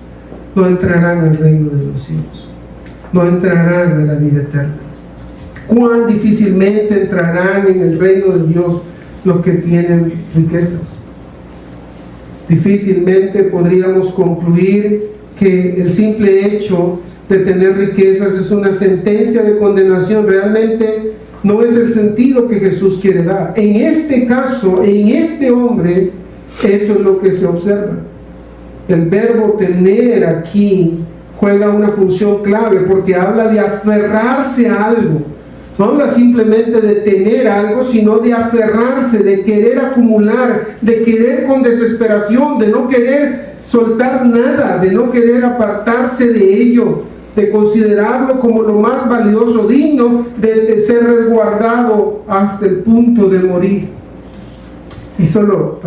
no entrarán al reino de los cielos, no entrarán a la vida eterna. Cuán difícilmente entrarán en el reino de Dios los que tienen riquezas. Difícilmente podríamos concluir que el simple hecho de tener riquezas es una sentencia de condenación. Realmente no es el sentido que Jesús quiere dar. En este caso, en este hombre, eso es lo que se observa. El verbo tener aquí juega una función clave porque habla de aferrarse a algo. No habla simplemente de tener algo, sino de aferrarse, de querer acumular, de querer con desesperación, de no querer soltar nada, de no querer apartarse de ello, de considerarlo como lo más valioso, digno de ser resguardado hasta el punto de morir. Y solo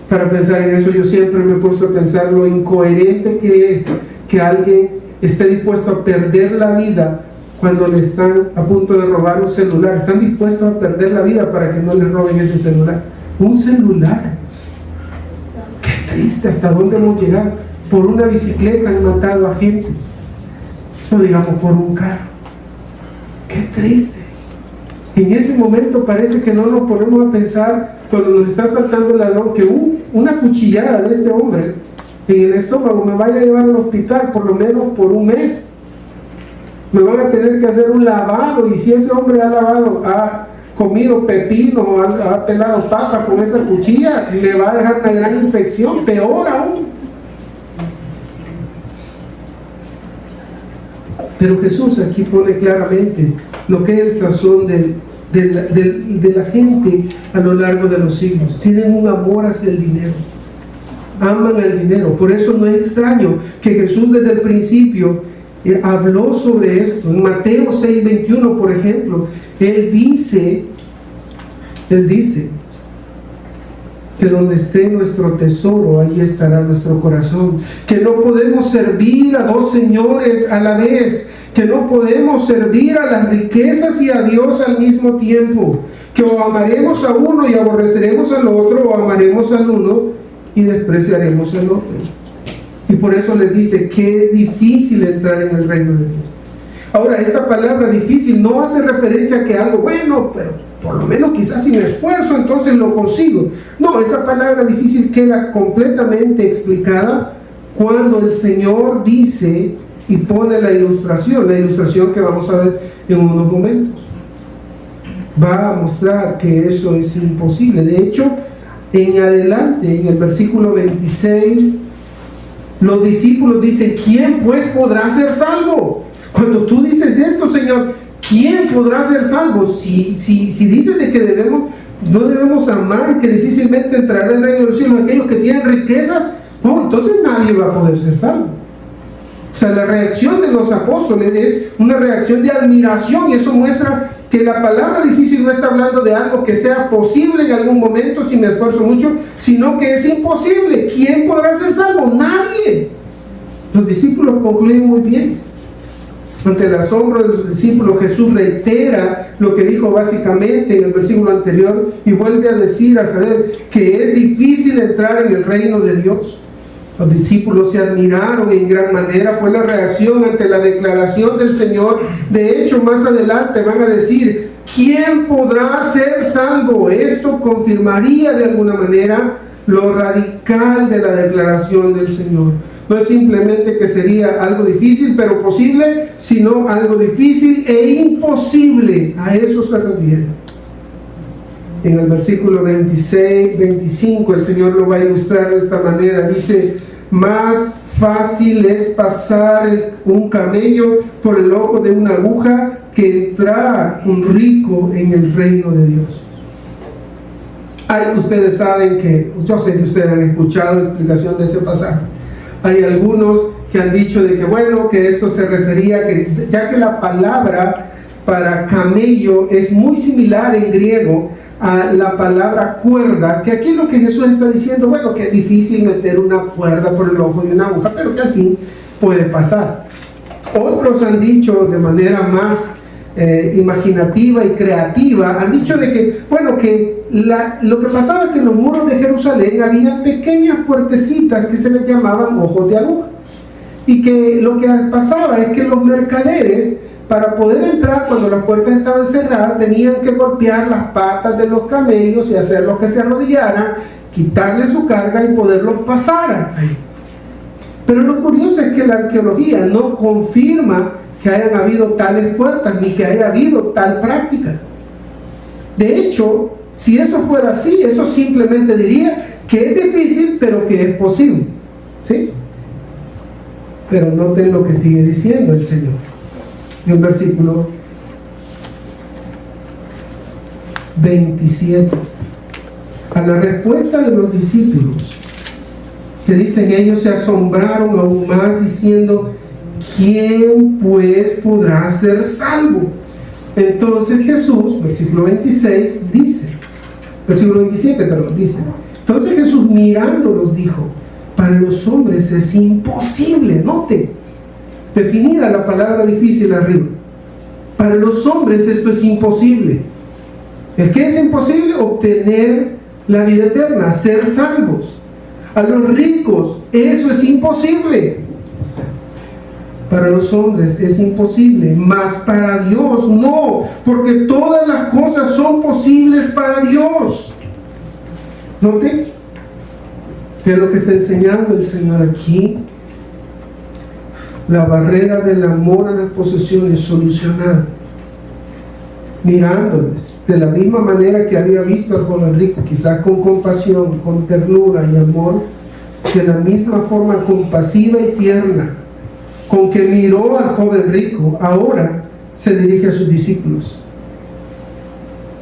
para pensar en eso, yo siempre me he puesto a pensar lo incoherente que es que alguien esté dispuesto a perder la vida cuando le están a punto de robar un celular. Están dispuestos a perder la vida para que no le roben ese celular. Un celular. Qué triste, hasta dónde hemos llegado. Por una bicicleta han matado a gente. No digamos por un carro. Qué triste. En ese momento parece que no nos ponemos a pensar, cuando nos está asaltando el ladrón, que una cuchillada de este hombre en el estómago me vaya a llevar al hospital por lo menos por un mes. Me van a tener que hacer un lavado, y si ese hombre ha comido pepino o ha pelado papa con esa cuchilla, le va a dejar una gran infección, peor aún. Pero Jesús aquí pone claramente lo que es el sazón de la gente a lo largo de los siglos. Tienen un amor hacia el dinero, aman el dinero. Por eso no es extraño que Jesús desde el principio habló sobre esto. En Mateo 6:21, por ejemplo, Él dice que donde esté nuestro tesoro, allí estará nuestro corazón. Que no podemos servir a dos señores a la vez. Que no podemos servir a las riquezas y a Dios al mismo tiempo. Que o amaremos a uno y aborreceremos al otro, o amaremos al uno y despreciaremos al otro. Y por eso les dice que es difícil entrar en el reino de Dios. Ahora, esta palabra difícil no hace referencia a que algo, bueno, pero por lo menos quizás sin esfuerzo entonces lo consigo. No, esa palabra difícil queda completamente explicada cuando el Señor dice y pone la ilustración que vamos a ver en unos momentos. Va a mostrar que eso es imposible. De hecho, en adelante, en el versículo 26, los discípulos dicen: ¿quién pues podrá ser salvo? Cuando tú dices esto, Señor, ¿quién podrá ser salvo? Si dices de que no debemos amar, que difícilmente entrará en el reino de los cielos aquellos que tienen riqueza, No, entonces nadie va a poder ser salvo. O sea, la reacción de los apóstoles es una reacción de admiración, y eso muestra que la palabra difícil no está hablando de algo que sea posible en algún momento si me esfuerzo mucho, sino que es imposible. ¿Quién podrá ser salvo? Nadie. Los discípulos concluyen muy bien. Ante el asombro de los discípulos, Jesús reitera lo que dijo básicamente en el versículo anterior y vuelve a decir, a saber, que es difícil entrar en el reino de Dios. Los discípulos se admiraron en gran manera, fue la reacción ante la declaración del Señor. De hecho, más adelante van a decir, ¿quién podrá ser salvo? Esto confirmaría de alguna manera lo radical de la declaración del Señor. No es simplemente que sería algo difícil pero posible, sino algo difícil e imposible. A eso se refiere. En el versículo 26, 25, el Señor lo va a ilustrar de esta manera. Dice, más fácil es pasar un camello por el ojo de una aguja que entrar un rico en el reino de Dios. Ustedes saben que, yo sé que ustedes han escuchado la explicación de ese pasaje. Hay algunos que han dicho de que bueno, que esto se refería, que ya que la palabra para camello es muy similar en griego a la palabra cuerda, que aquí lo que Jesús está diciendo, bueno, que es difícil meter una cuerda por el ojo de una aguja, pero que al fin puede pasar. Otros han dicho de manera más imaginativa y creativa, han dicho de que, bueno, que lo que pasaba es que en los muros de Jerusalén había pequeñas puertecitas que se les llamaban ojos de aguja, y que lo que pasaba es que los mercaderes, para poder entrar cuando las puertas estaban cerradas, tenían que golpear las patas de los camellos y hacerlos que se arrodillaran, quitarle su carga y poderlos pasar ahí. Pero lo curioso es que la arqueología no confirma que hayan habido tales puertas ni que haya habido tal práctica. De hecho, si eso fuera así, eso simplemente diría que es difícil pero que es posible, ¿sí? Pero noten lo que sigue diciendo el Señor en el versículo 27. A la respuesta de los discípulos, que dicen, ellos se asombraron aún más diciendo, ¿quién pues podrá ser salvo? Entonces Jesús, versículo 26, dice, versículo 27, perdón, dice, entonces Jesús mirándolos dijo, para los hombres es imposible, note, definida la palabra difícil arriba, para los hombres esto es imposible. ¿El qué es imposible? Obtener la vida eterna, ser salvos. A los ricos eso es imposible. Para los hombres es imposible, mas para Dios no, porque todas las cosas son posibles para Dios. ¿Note? ¿Qué es lo que está enseñando el Señor aquí? La barrera del amor a las posesiones solucionada. Mirándoles de la misma manera que había visto al joven rico, quizás con compasión, con ternura y amor, de la misma forma compasiva y tierna con que miró al joven rico, ahora se dirige a sus discípulos.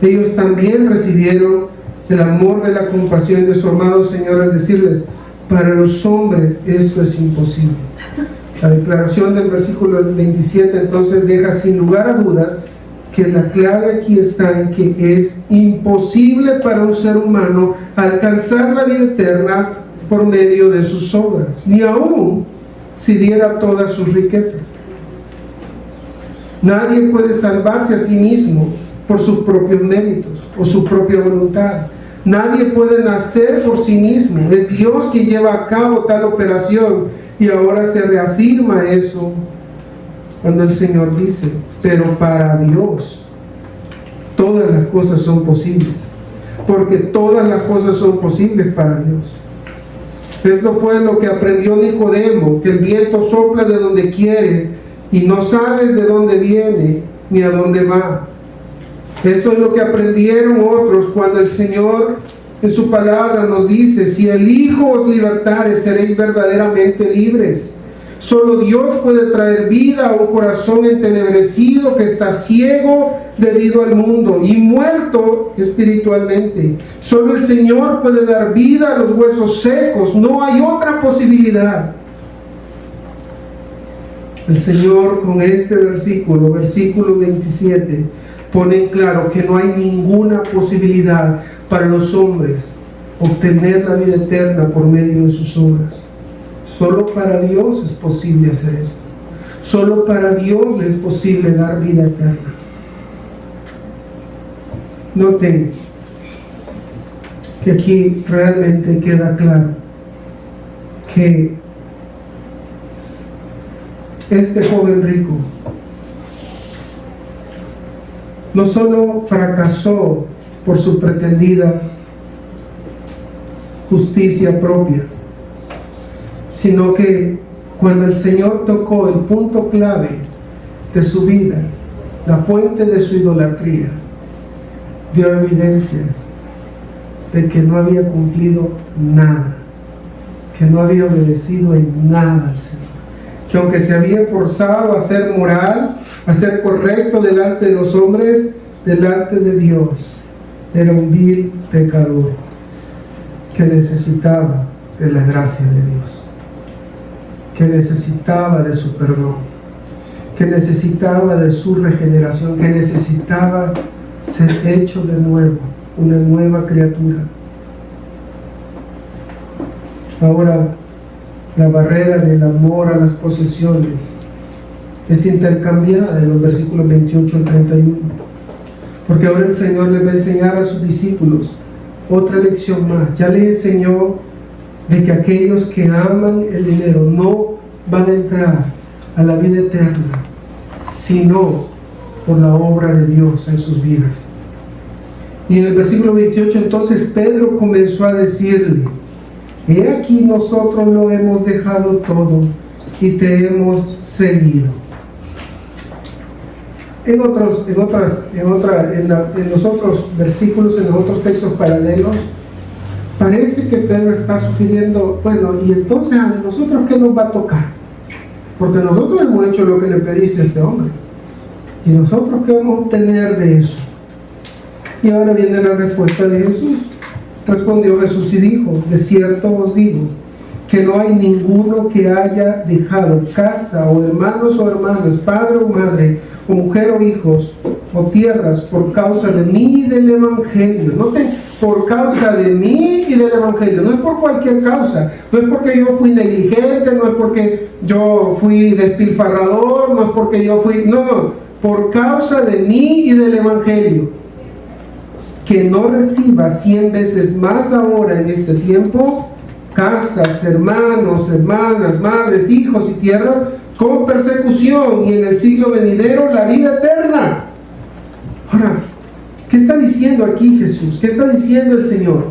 Ellos también recibieron el amor de la compasión de su amado Señor al decirles, para los hombres esto es imposible. La declaración del versículo 27 entonces deja sin lugar a duda que la clave aquí está en que es imposible para un ser humano alcanzar la vida eterna por medio de sus obras, ni aún si diera todas sus riquezas. Nadie puede salvarse a sí mismo por sus propios méritos o su propia voluntad. Nadie puede nacer por sí mismo. Es Dios quien lleva a cabo tal operación, y ahora se reafirma eso cuando el Señor dice, pero para Dios todas las cosas son posibles, porque todas las cosas son posibles para Dios. Esto fue lo que aprendió Nicodemo, que el viento sopla de donde quiere y no sabes de dónde viene ni a dónde va. Esto es lo que aprendieron otros cuando el Señor en su palabra nos dice, si el Hijo os libertare, seréis verdaderamente libres. Solo Dios puede traer vida a un corazón entenebrecido que está ciego debido al mundo y muerto espiritualmente. Solo el Señor puede dar vida a los huesos secos. No hay otra posibilidad. El Señor con este versículo 27, pone en claro que no hay ninguna posibilidad para los hombres obtener la vida eterna por medio de sus obras. Solo para Dios es posible hacer esto. Solo para Dios le es posible dar vida eterna. Noten que aquí realmente queda claro que este joven rico no solo fracasó por su pretendida justicia propia, sino que cuando el Señor tocó el punto clave de su vida, la fuente de su idolatría, dio evidencias de que no había cumplido nada, que no había obedecido en nada al Señor, que aunque se había forzado a ser moral, a ser correcto delante de los hombres, delante de Dios, era un vil pecador que necesitaba de la gracia de Dios, que necesitaba de su perdón, que necesitaba de su regeneración, que necesitaba ser hecho de nuevo, una nueva criatura. Ahora, la barrera del amor a las posesiones es intercambiada en los versículos 28 al 31, porque ahora el Señor le va a enseñar a sus discípulos otra lección más. Ya les enseñó de que aquellos que aman el dinero no van a entrar a la vida eterna, sino por la obra de Dios en sus vidas. Y en el versículo 28 entonces Pedro comenzó a decirle: he aquí nosotros lo hemos dejado todo y te hemos seguido. En los otros versículos, en los otros textos paralelos, parece que Pedro está sugiriendo, bueno, y entonces a nosotros ¿qué nos va a tocar? Porque nosotros hemos hecho lo que le pediste a este hombre, y nosotros ¿qué vamos a obtener de eso? Y ahora viene la respuesta de Jesús. Respondió Jesús y dijo: de cierto os digo que no hay ninguno que haya dejado casa o hermanos o hermanas, padre o madre, o mujer o hijos, o tierras por causa de mí y del Evangelio. Noten, por causa de mí y del Evangelio. No es por cualquier causa. No es porque yo fui negligente, no es porque yo fui despilfarrador, no es porque yo fui... No. Por causa de mí y del Evangelio. Que no reciba 100 veces más ahora en este tiempo casas, hermanos, hermanas, madres, hijos y tierras con persecución, y en el siglo venidero la vida eterna. Ahora, ¿qué está diciendo aquí Jesús? ¿Qué está diciendo el Señor?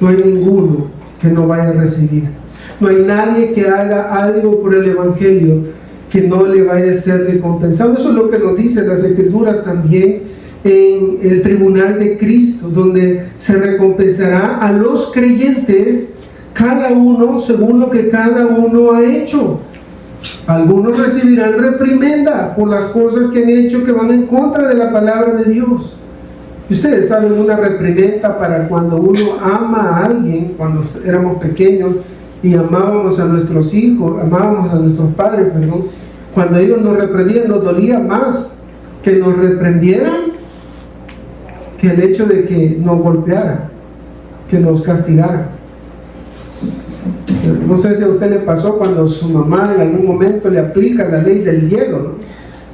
No hay ninguno que no vaya a recibir. No hay nadie que haga algo por el Evangelio que no le vaya a ser recompensado. Eso es lo que nos dicen las Escrituras también en el tribunal de Cristo, donde se recompensará a los creyentes, cada uno según lo que cada uno ha hecho. Algunos recibirán reprimenda por las cosas que han hecho que van en contra de la palabra de Dios. Y ustedes saben, una reprimenda para cuando uno ama a alguien, cuando éramos pequeños y amábamos a nuestros hijos, amábamos a nuestros padres, perdón, cuando ellos nos reprendían, nos dolía más que nos reprendieran que el hecho de que nos golpearan, que nos castigaran. No sé si a usted le pasó cuando su mamá en algún momento le aplica la ley del hielo,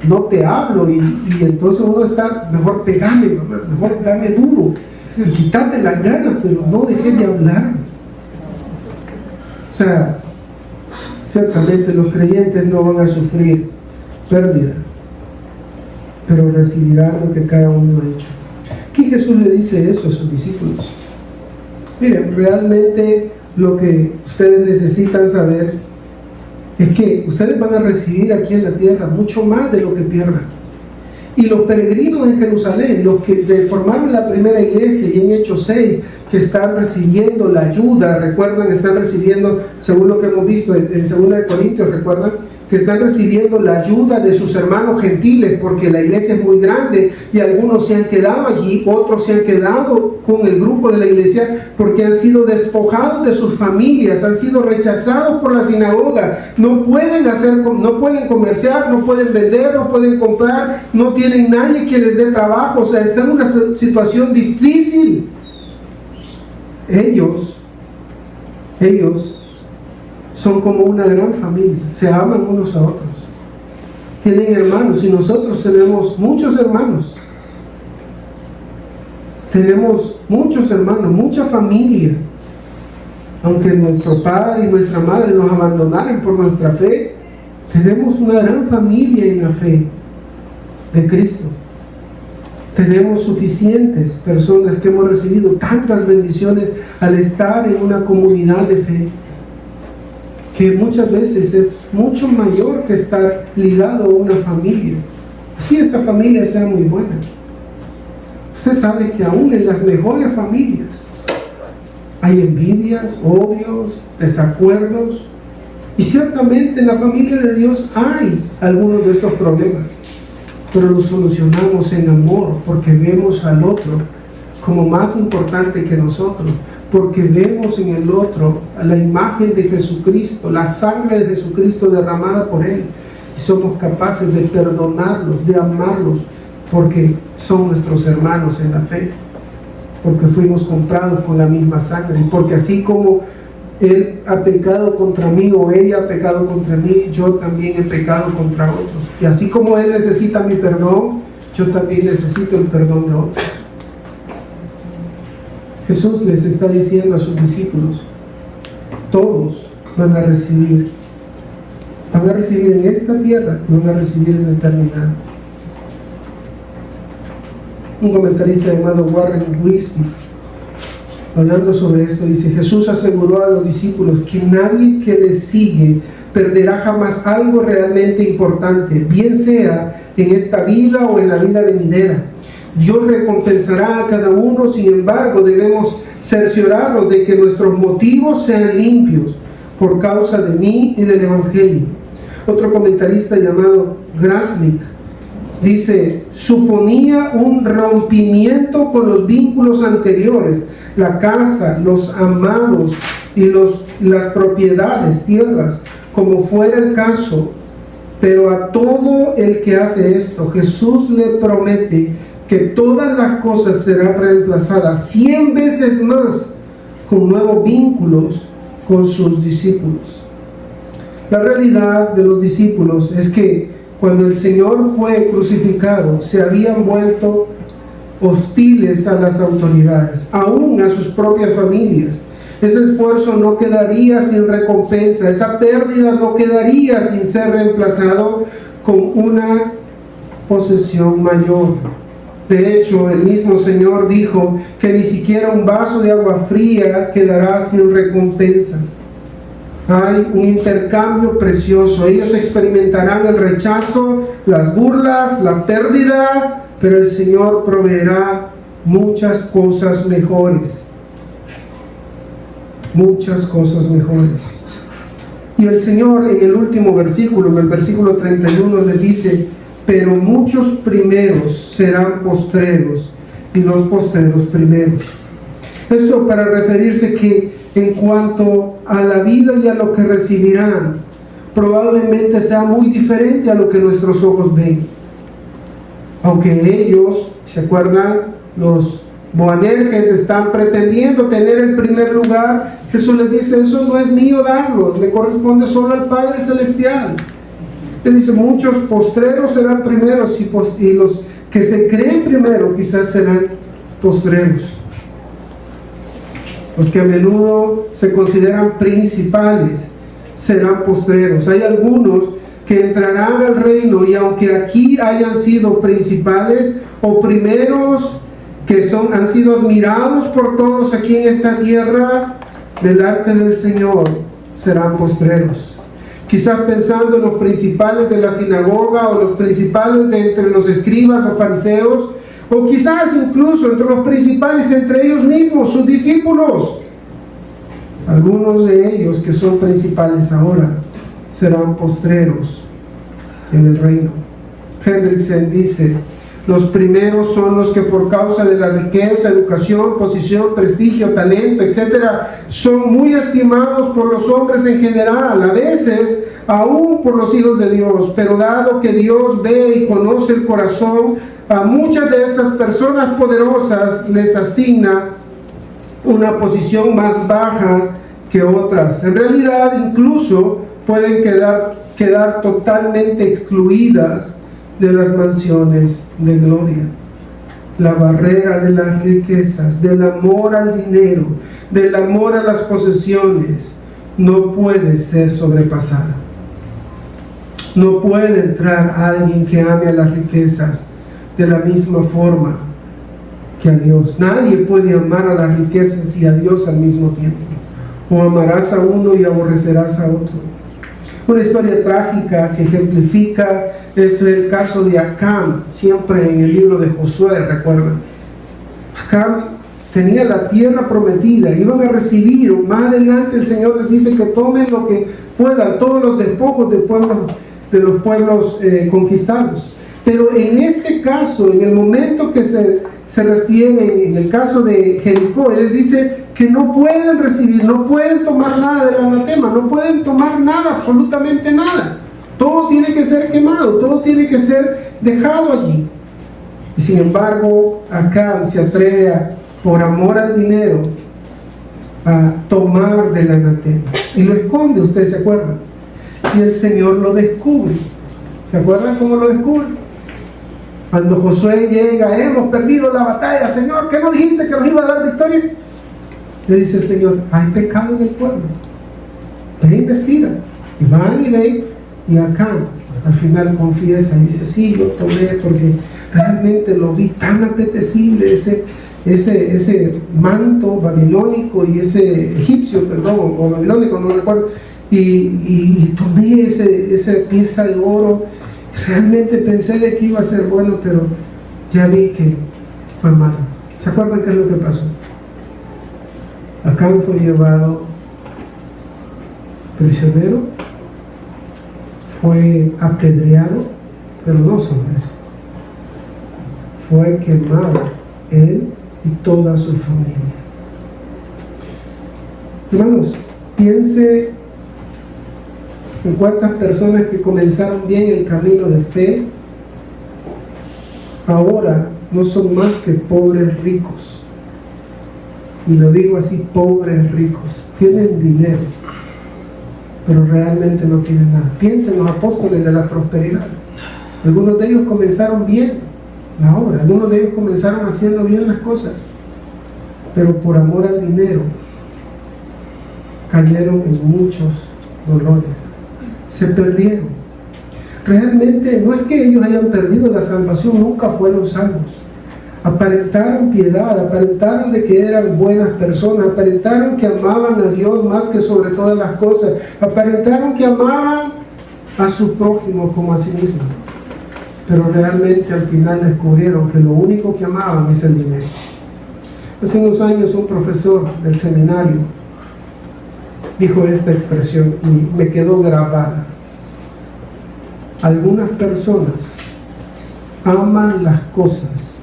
no te hablo, y entonces uno está, mejor pegame, mamá, mejor dame duro y quitarte las ganas, pero no dejes de hablar. O sea, ciertamente los creyentes no van a sufrir pérdida, pero recibirán lo que cada uno ha hecho. Aquí Jesús le dice eso a sus discípulos. Miren, realmente lo que ustedes necesitan saber es que ustedes van a recibir aquí en la tierra mucho más de lo que pierdan. Y los peregrinos en Jerusalén, los que formaron la primera iglesia, y en Hechos 6, que están recibiendo la ayuda, recuerdan, están recibiendo, según lo que hemos visto en 2 Corintios, recuerdan, que están recibiendo la ayuda de sus hermanos gentiles, porque la iglesia es muy grande y algunos se han quedado allí, otros se han quedado con el grupo de la iglesia porque han sido despojados de sus familias, han sido rechazados por la sinagoga, no pueden comerciar, no pueden vender, no pueden comprar, no tienen nadie que les dé trabajo, o sea, están en una situación difícil. Ellos son como una gran familia, se aman unos a otros, tienen hermanos, y nosotros tenemos muchos hermanos, mucha familia. Aunque nuestro padre y nuestra madre nos abandonaron por nuestra fe, tenemos una gran familia en la fe de Cristo. Tenemos suficientes personas que hemos recibido tantas bendiciones al estar en una comunidad de fe, que muchas veces es mucho mayor que estar ligado a una familia. Así esta familia sea muy buena. Usted sabe que aún en las mejores familias hay envidias, odios, desacuerdos, y ciertamente en la familia de Dios hay algunos de estos problemas, pero los solucionamos en amor, porque vemos al otro como más importante que nosotros, porque vemos en el otro a la imagen de Jesucristo, la sangre de Jesucristo derramada por Él, y somos capaces de perdonarlos, de amarlos, porque son nuestros hermanos en la fe, porque fuimos comprados con la misma sangre, y porque así como Él ha pecado contra mí o ella ha pecado contra mí, yo también he pecado contra otros, y así como Él necesita mi perdón, yo también necesito el perdón de otros. Jesús les está diciendo a sus discípulos, todos van a recibir en esta tierra y van a recibir en la eternidad. Un comentarista llamado Warren Wiersbe, hablando sobre esto, dice: Jesús aseguró a los discípulos que nadie que les sigue perderá jamás algo realmente importante, bien sea en esta vida o en la vida venidera. Dios recompensará a cada uno, sin embargo, debemos cerciorarnos de que nuestros motivos sean limpios por causa de mí y del Evangelio. Otro comentarista llamado Grasnick dice: suponía un rompimiento con los vínculos anteriores, la casa, los amados y las propiedades, tierras, como fuera el caso. Pero a todo el que hace esto, Jesús le promete que todas las cosas serán reemplazadas 100 veces más con nuevos vínculos con sus discípulos. La realidad de los discípulos es que cuando el Señor fue crucificado, se habían vuelto hostiles a las autoridades, aún a sus propias familias. Ese esfuerzo no quedaría sin recompensa, esa pérdida no quedaría sin ser reemplazado con una posesión mayor. De hecho, el mismo Señor dijo que ni siquiera un vaso de agua fría quedará sin recompensa. Hay un intercambio precioso. Ellos experimentarán el rechazo, las burlas, la pérdida, pero el Señor proveerá muchas cosas mejores. Muchas cosas mejores. Y el Señor en el último versículo, en el versículo 31, le dice: pero muchos primeros serán postreros y los postreros primeros. Esto para referirse que en cuanto a la vida y a lo que recibirán, probablemente sea muy diferente a lo que nuestros ojos ven. Aunque ellos, ¿se acuerdan? Los Boanerges están pretendiendo tener el primer lugar. Jesús les dice: eso no es mío darlo, le corresponde solo al Padre Celestial. Le dice: muchos postreros serán primeros, y los que se creen primero quizás serán postreros. Los que a menudo se consideran principales serán postreros. Hay algunos que entrarán al reino, y aunque aquí hayan sido principales o primeros, que han sido admirados por todos aquí en esta tierra, delante del Señor serán postreros. quizás pensando en los principales de la sinagoga o los principales de entre los escribas o fariseos, o quizás incluso entre los principales entre ellos mismos, sus discípulos. Algunos de ellos que son principales ahora serán postreros en el reino. Hendrickson dice: los primeros son los que por causa de la riqueza, educación, posición, prestigio, talento, etc., son muy estimados por los hombres en general, a veces aún por los hijos de Dios. Pero dado que Dios ve y conoce el corazón, a muchas de estas personas poderosas les asigna una posición más baja que otras. En realidad, incluso pueden quedar totalmente excluidas de las mansiones de gloria. La barrera de las riquezas, del amor al dinero, del amor a las posesiones, no puede ser sobrepasada. No puede entrar alguien que ame a las riquezas de la misma forma que a Dios. Nadie puede amar a las riquezas y a Dios al mismo tiempo. O amarás a uno y aborrecerás a otro. Una historia trágica que ejemplifica esto es el caso de Acán, siempre en el libro de Josué, ¿recuerdan? Acán tenía la tierra prometida, iban a recibir, más adelante el Señor les dice que tomen lo que puedan, todos los despojos de los pueblos conquistados. Pero en este caso, en el momento que se refiere, en el caso de Jericó, Él les dice que no pueden recibir, no pueden tomar nada del anatema, no pueden tomar nada, absolutamente nada. Todo tiene que ser quemado, todo tiene que ser dejado allí. Y sin embargo, Acán se atreve por amor al dinero, a tomar del anatema. Y lo esconde, ¿ustedes se acuerdan? Y el Señor lo descubre. ¿Se acuerdan cómo lo descubre? Cuando Josué llega: hemos perdido la batalla, Señor, ¿qué no dijiste que nos iba a dar victoria? Le dice el Señor: hay pecado en el pueblo, ve, investiga. Y van y ven, y Acán al final confiesa y dice: sí, yo tomé porque realmente lo vi tan apetecible, ese manto babilónico y ese egipcio, perdón, o babilónico, no recuerdo, y tomé esa pieza de oro. Realmente pensé de que iba a ser bueno, pero ya vi que fue malo. ¿Se acuerdan qué es lo que pasó? Acán fue llevado prisionero, fue apedreado, pero no solo eso, fue quemado él y toda su familia. Hermanos, piense en cuántas personas que comenzaron bien el camino de fe ahora no son más que pobres ricos. Y lo digo así: pobres ricos. Tienen dinero, pero realmente no tienen nada. Piensen en los apóstoles de la prosperidad. Algunos de ellos comenzaron bien la obra, algunos de ellos comenzaron haciendo bien las cosas, pero por amor al dinero cayeron en muchos dolores. Se perdieron. Realmente no es que ellos hayan perdido la salvación, nunca fueron salvos. Aparentaron piedad, aparentaron de que eran buenas personas, aparentaron que amaban a Dios más que sobre todas las cosas, aparentaron que amaban a su prójimo como a sí mismos, pero realmente al final descubrieron que lo único que amaban es el dinero. Hace unos años un profesor del seminario dijo esta expresión y me quedó grabada: algunas personas aman las cosas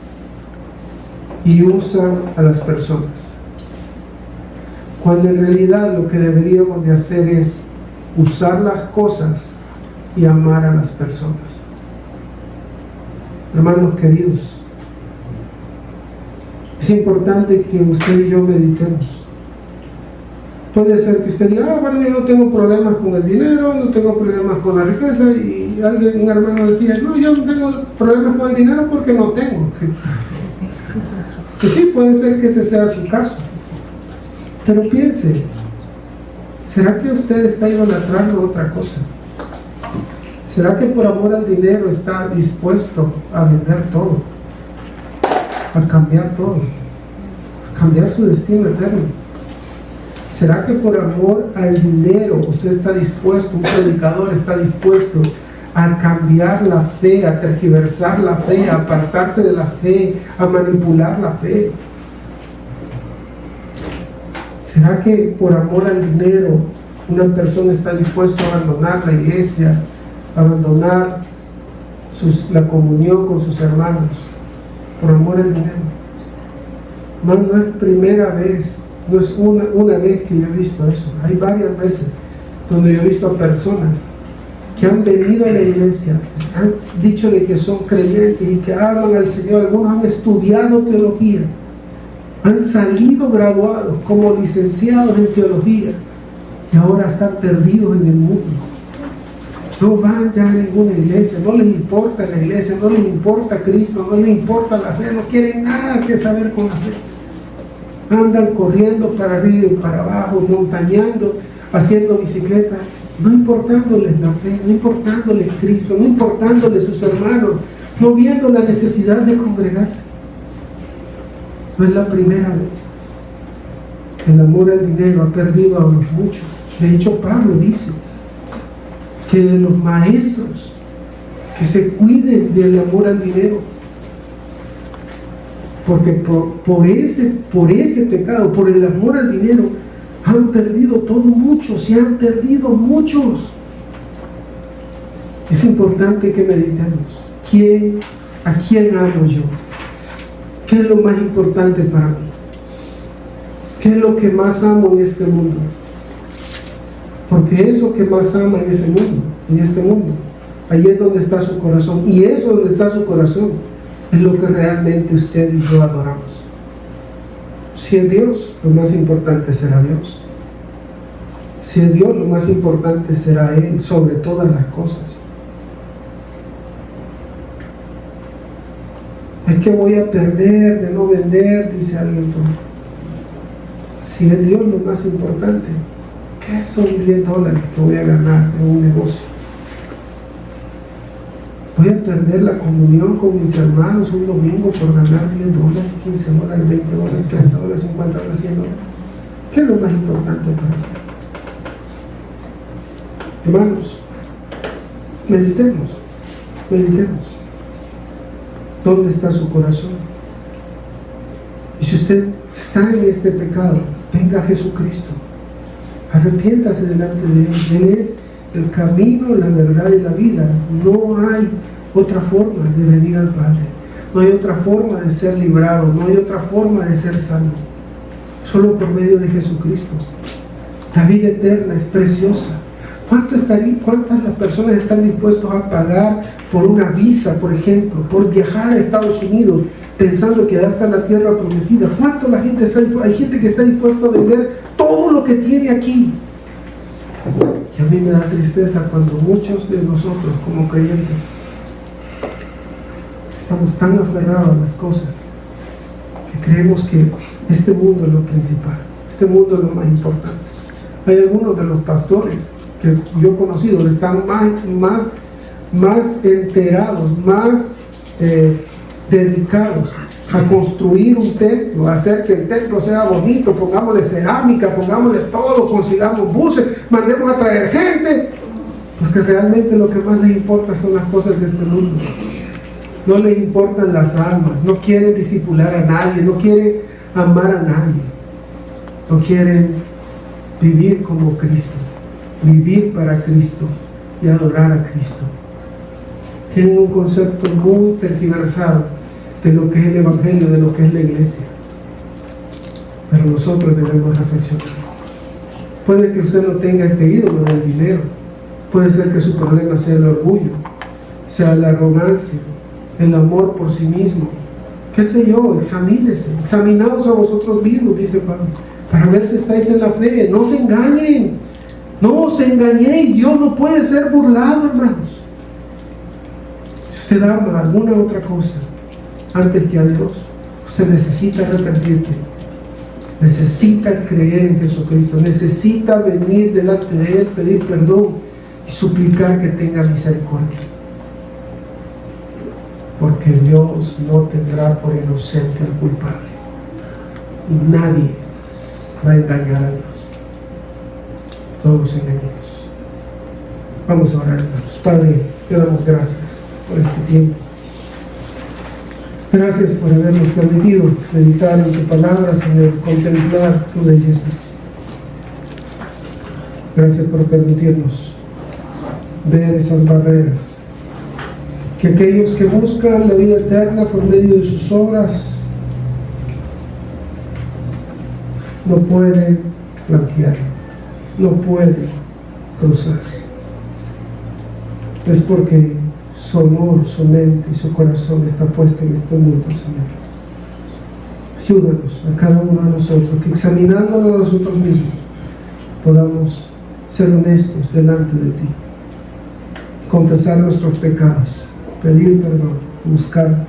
y usan a las personas, cuando en realidad lo que deberíamos de hacer es usar las cosas y amar a las personas. Hermanos queridos, es importante que usted y yo meditemos. Puede ser que usted diga: bueno, yo no tengo problemas con el dinero, no tengo problemas con la riqueza. Y un hermano decía: no, yo no tengo problemas con el dinero porque no tengo. Pues sí, puede ser que ese sea su caso. Pero piense, ¿será que usted está idolatrando otra cosa? ¿Será que por amor al dinero está dispuesto a vender todo? A cambiar todo, a cambiar su destino eterno. ¿Será que por amor al dinero usted está dispuesto, un predicador está dispuesto a cambiar la fe, a tergiversar la fe, a apartarse de la fe, a manipular la fe? ¿Será que por amor al dinero una persona está dispuesta a abandonar la iglesia, a abandonar la comunión con sus hermanos por amor al dinero? No es primera vez, no es una vez que yo he visto eso. Hay varias veces donde yo he visto a personas que han venido a la iglesia, han dicho de que son creyentes y que aman al Señor. Algunos han estudiado teología, han salido graduados como licenciados en teología y ahora están perdidos en el mundo. No van ya a ninguna iglesia, no les importa la iglesia, no les importa Cristo, no les importa la fe, no quieren nada que saber con la fe. Andan corriendo para arriba y para abajo, montañando, haciendo bicicleta, no importándoles la fe, no importándoles Cristo, no importándoles sus hermanos, no viendo la necesidad de congregarse. No es la primera vez. El amor al dinero ha perdido a los muchos. De hecho, Pablo dice que de los maestros que se cuiden del amor al dinero, porque por ese pecado, por el amor al dinero, han perdido todo muchos, se han perdido muchos. Es importante que meditemos. ¿A quién amo yo? ¿Qué es lo más importante para mí? ¿Qué es lo que más amo en este mundo? Porque eso que más ama en este mundo, ahí es donde está su corazón. Y eso donde está su corazón es lo que realmente usted y yo adoramos. Si es Dios, lo más importante será Dios. Si es Dios, lo más importante será Él sobre todas las cosas. Es que voy a perder de no vender, dice alguien. Si es Dios lo más importante, ¿qué son $10 que voy a ganar en un negocio? Voy a perder la comunión con mis hermanos un domingo por ganar $10, $15, $20, $30, $50, $100. ¿Qué es lo más importante para usted? Hermanos, meditemos. ¿Dónde está su corazón? Y si usted está en este pecado, venga a Jesucristo. Arrepiéntase delante de Él. Él es el camino, la verdad y la vida. No hay otra forma de venir al Padre. No hay otra forma de ser librado. No hay otra forma de ser salvo. Solo por medio de Jesucristo. La vida eterna es preciosa. ¿Cuántas las personas están dispuestos a pagar por una visa, por ejemplo, por viajar a Estados Unidos, pensando que ya está la tierra prometida? ¿Cuánto la gente está dispuesta? Hay gente que está dispuesta a vender todo lo que tiene aquí. Y a mí me da tristeza cuando muchos de nosotros, como creyentes, estamos tan aferrados a las cosas que creemos que este mundo es lo principal, este mundo es lo más importante. Hay algunos de los pastores que yo he conocido están más enterados, más dedicados a construir un templo, a hacer que el templo sea bonito, pongámosle cerámica, pongámosle todo, consigamos buses, mandemos a traer gente, porque realmente lo que más les importa son las cosas de este mundo. No les importan las almas, no quieren discipular a nadie, no quieren amar a nadie, no quieren vivir como Cristo, vivir para Cristo y adorar a Cristo. Tienen un concepto muy tergiversado de lo que es el Evangelio, de lo que es la iglesia. Pero nosotros debemos reflexionar. Puede que usted no tenga este ídolo del dinero, puede ser que su problema sea el orgullo, sea la arrogancia, el amor por sí mismo, qué sé yo. Examínese, examinaos a vosotros mismos, dice Pablo, para ver si estáis en la fe. No se engañen, no os engañéis, Dios no puede ser burlado, hermanos. Si usted ama alguna otra cosa antes que a Dios, usted necesita arrepentirse, necesita creer en Jesucristo, necesita venir delante de Él, pedir perdón y suplicar que tenga misericordia, porque Dios no tendrá por inocente al culpable y nadie va a engañar a Dios. todos los enemigos. Vamos a orar, hermanos. Padre, te damos gracias por este tiempo. Gracias por habernos permitido meditar en tu palabra, Señor, contemplar tu belleza. Gracias por permitirnos ver esas barreras que aquellos que buscan la vida eterna por medio de sus obras no pueden flanquear, no pueden cruzar. Es porque su amor, su mente y su corazón está puesto en este mundo, Señor. Ayúdanos a cada uno de nosotros, que examinándonos a nosotros mismos podamos ser honestos delante de ti, confesar nuestros pecados, pedir perdón, buscar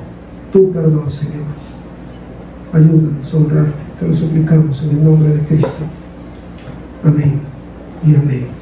tu perdón, Señor. Ayúdanos a honrarte, te lo suplicamos en el nombre de Cristo. Amén y amén.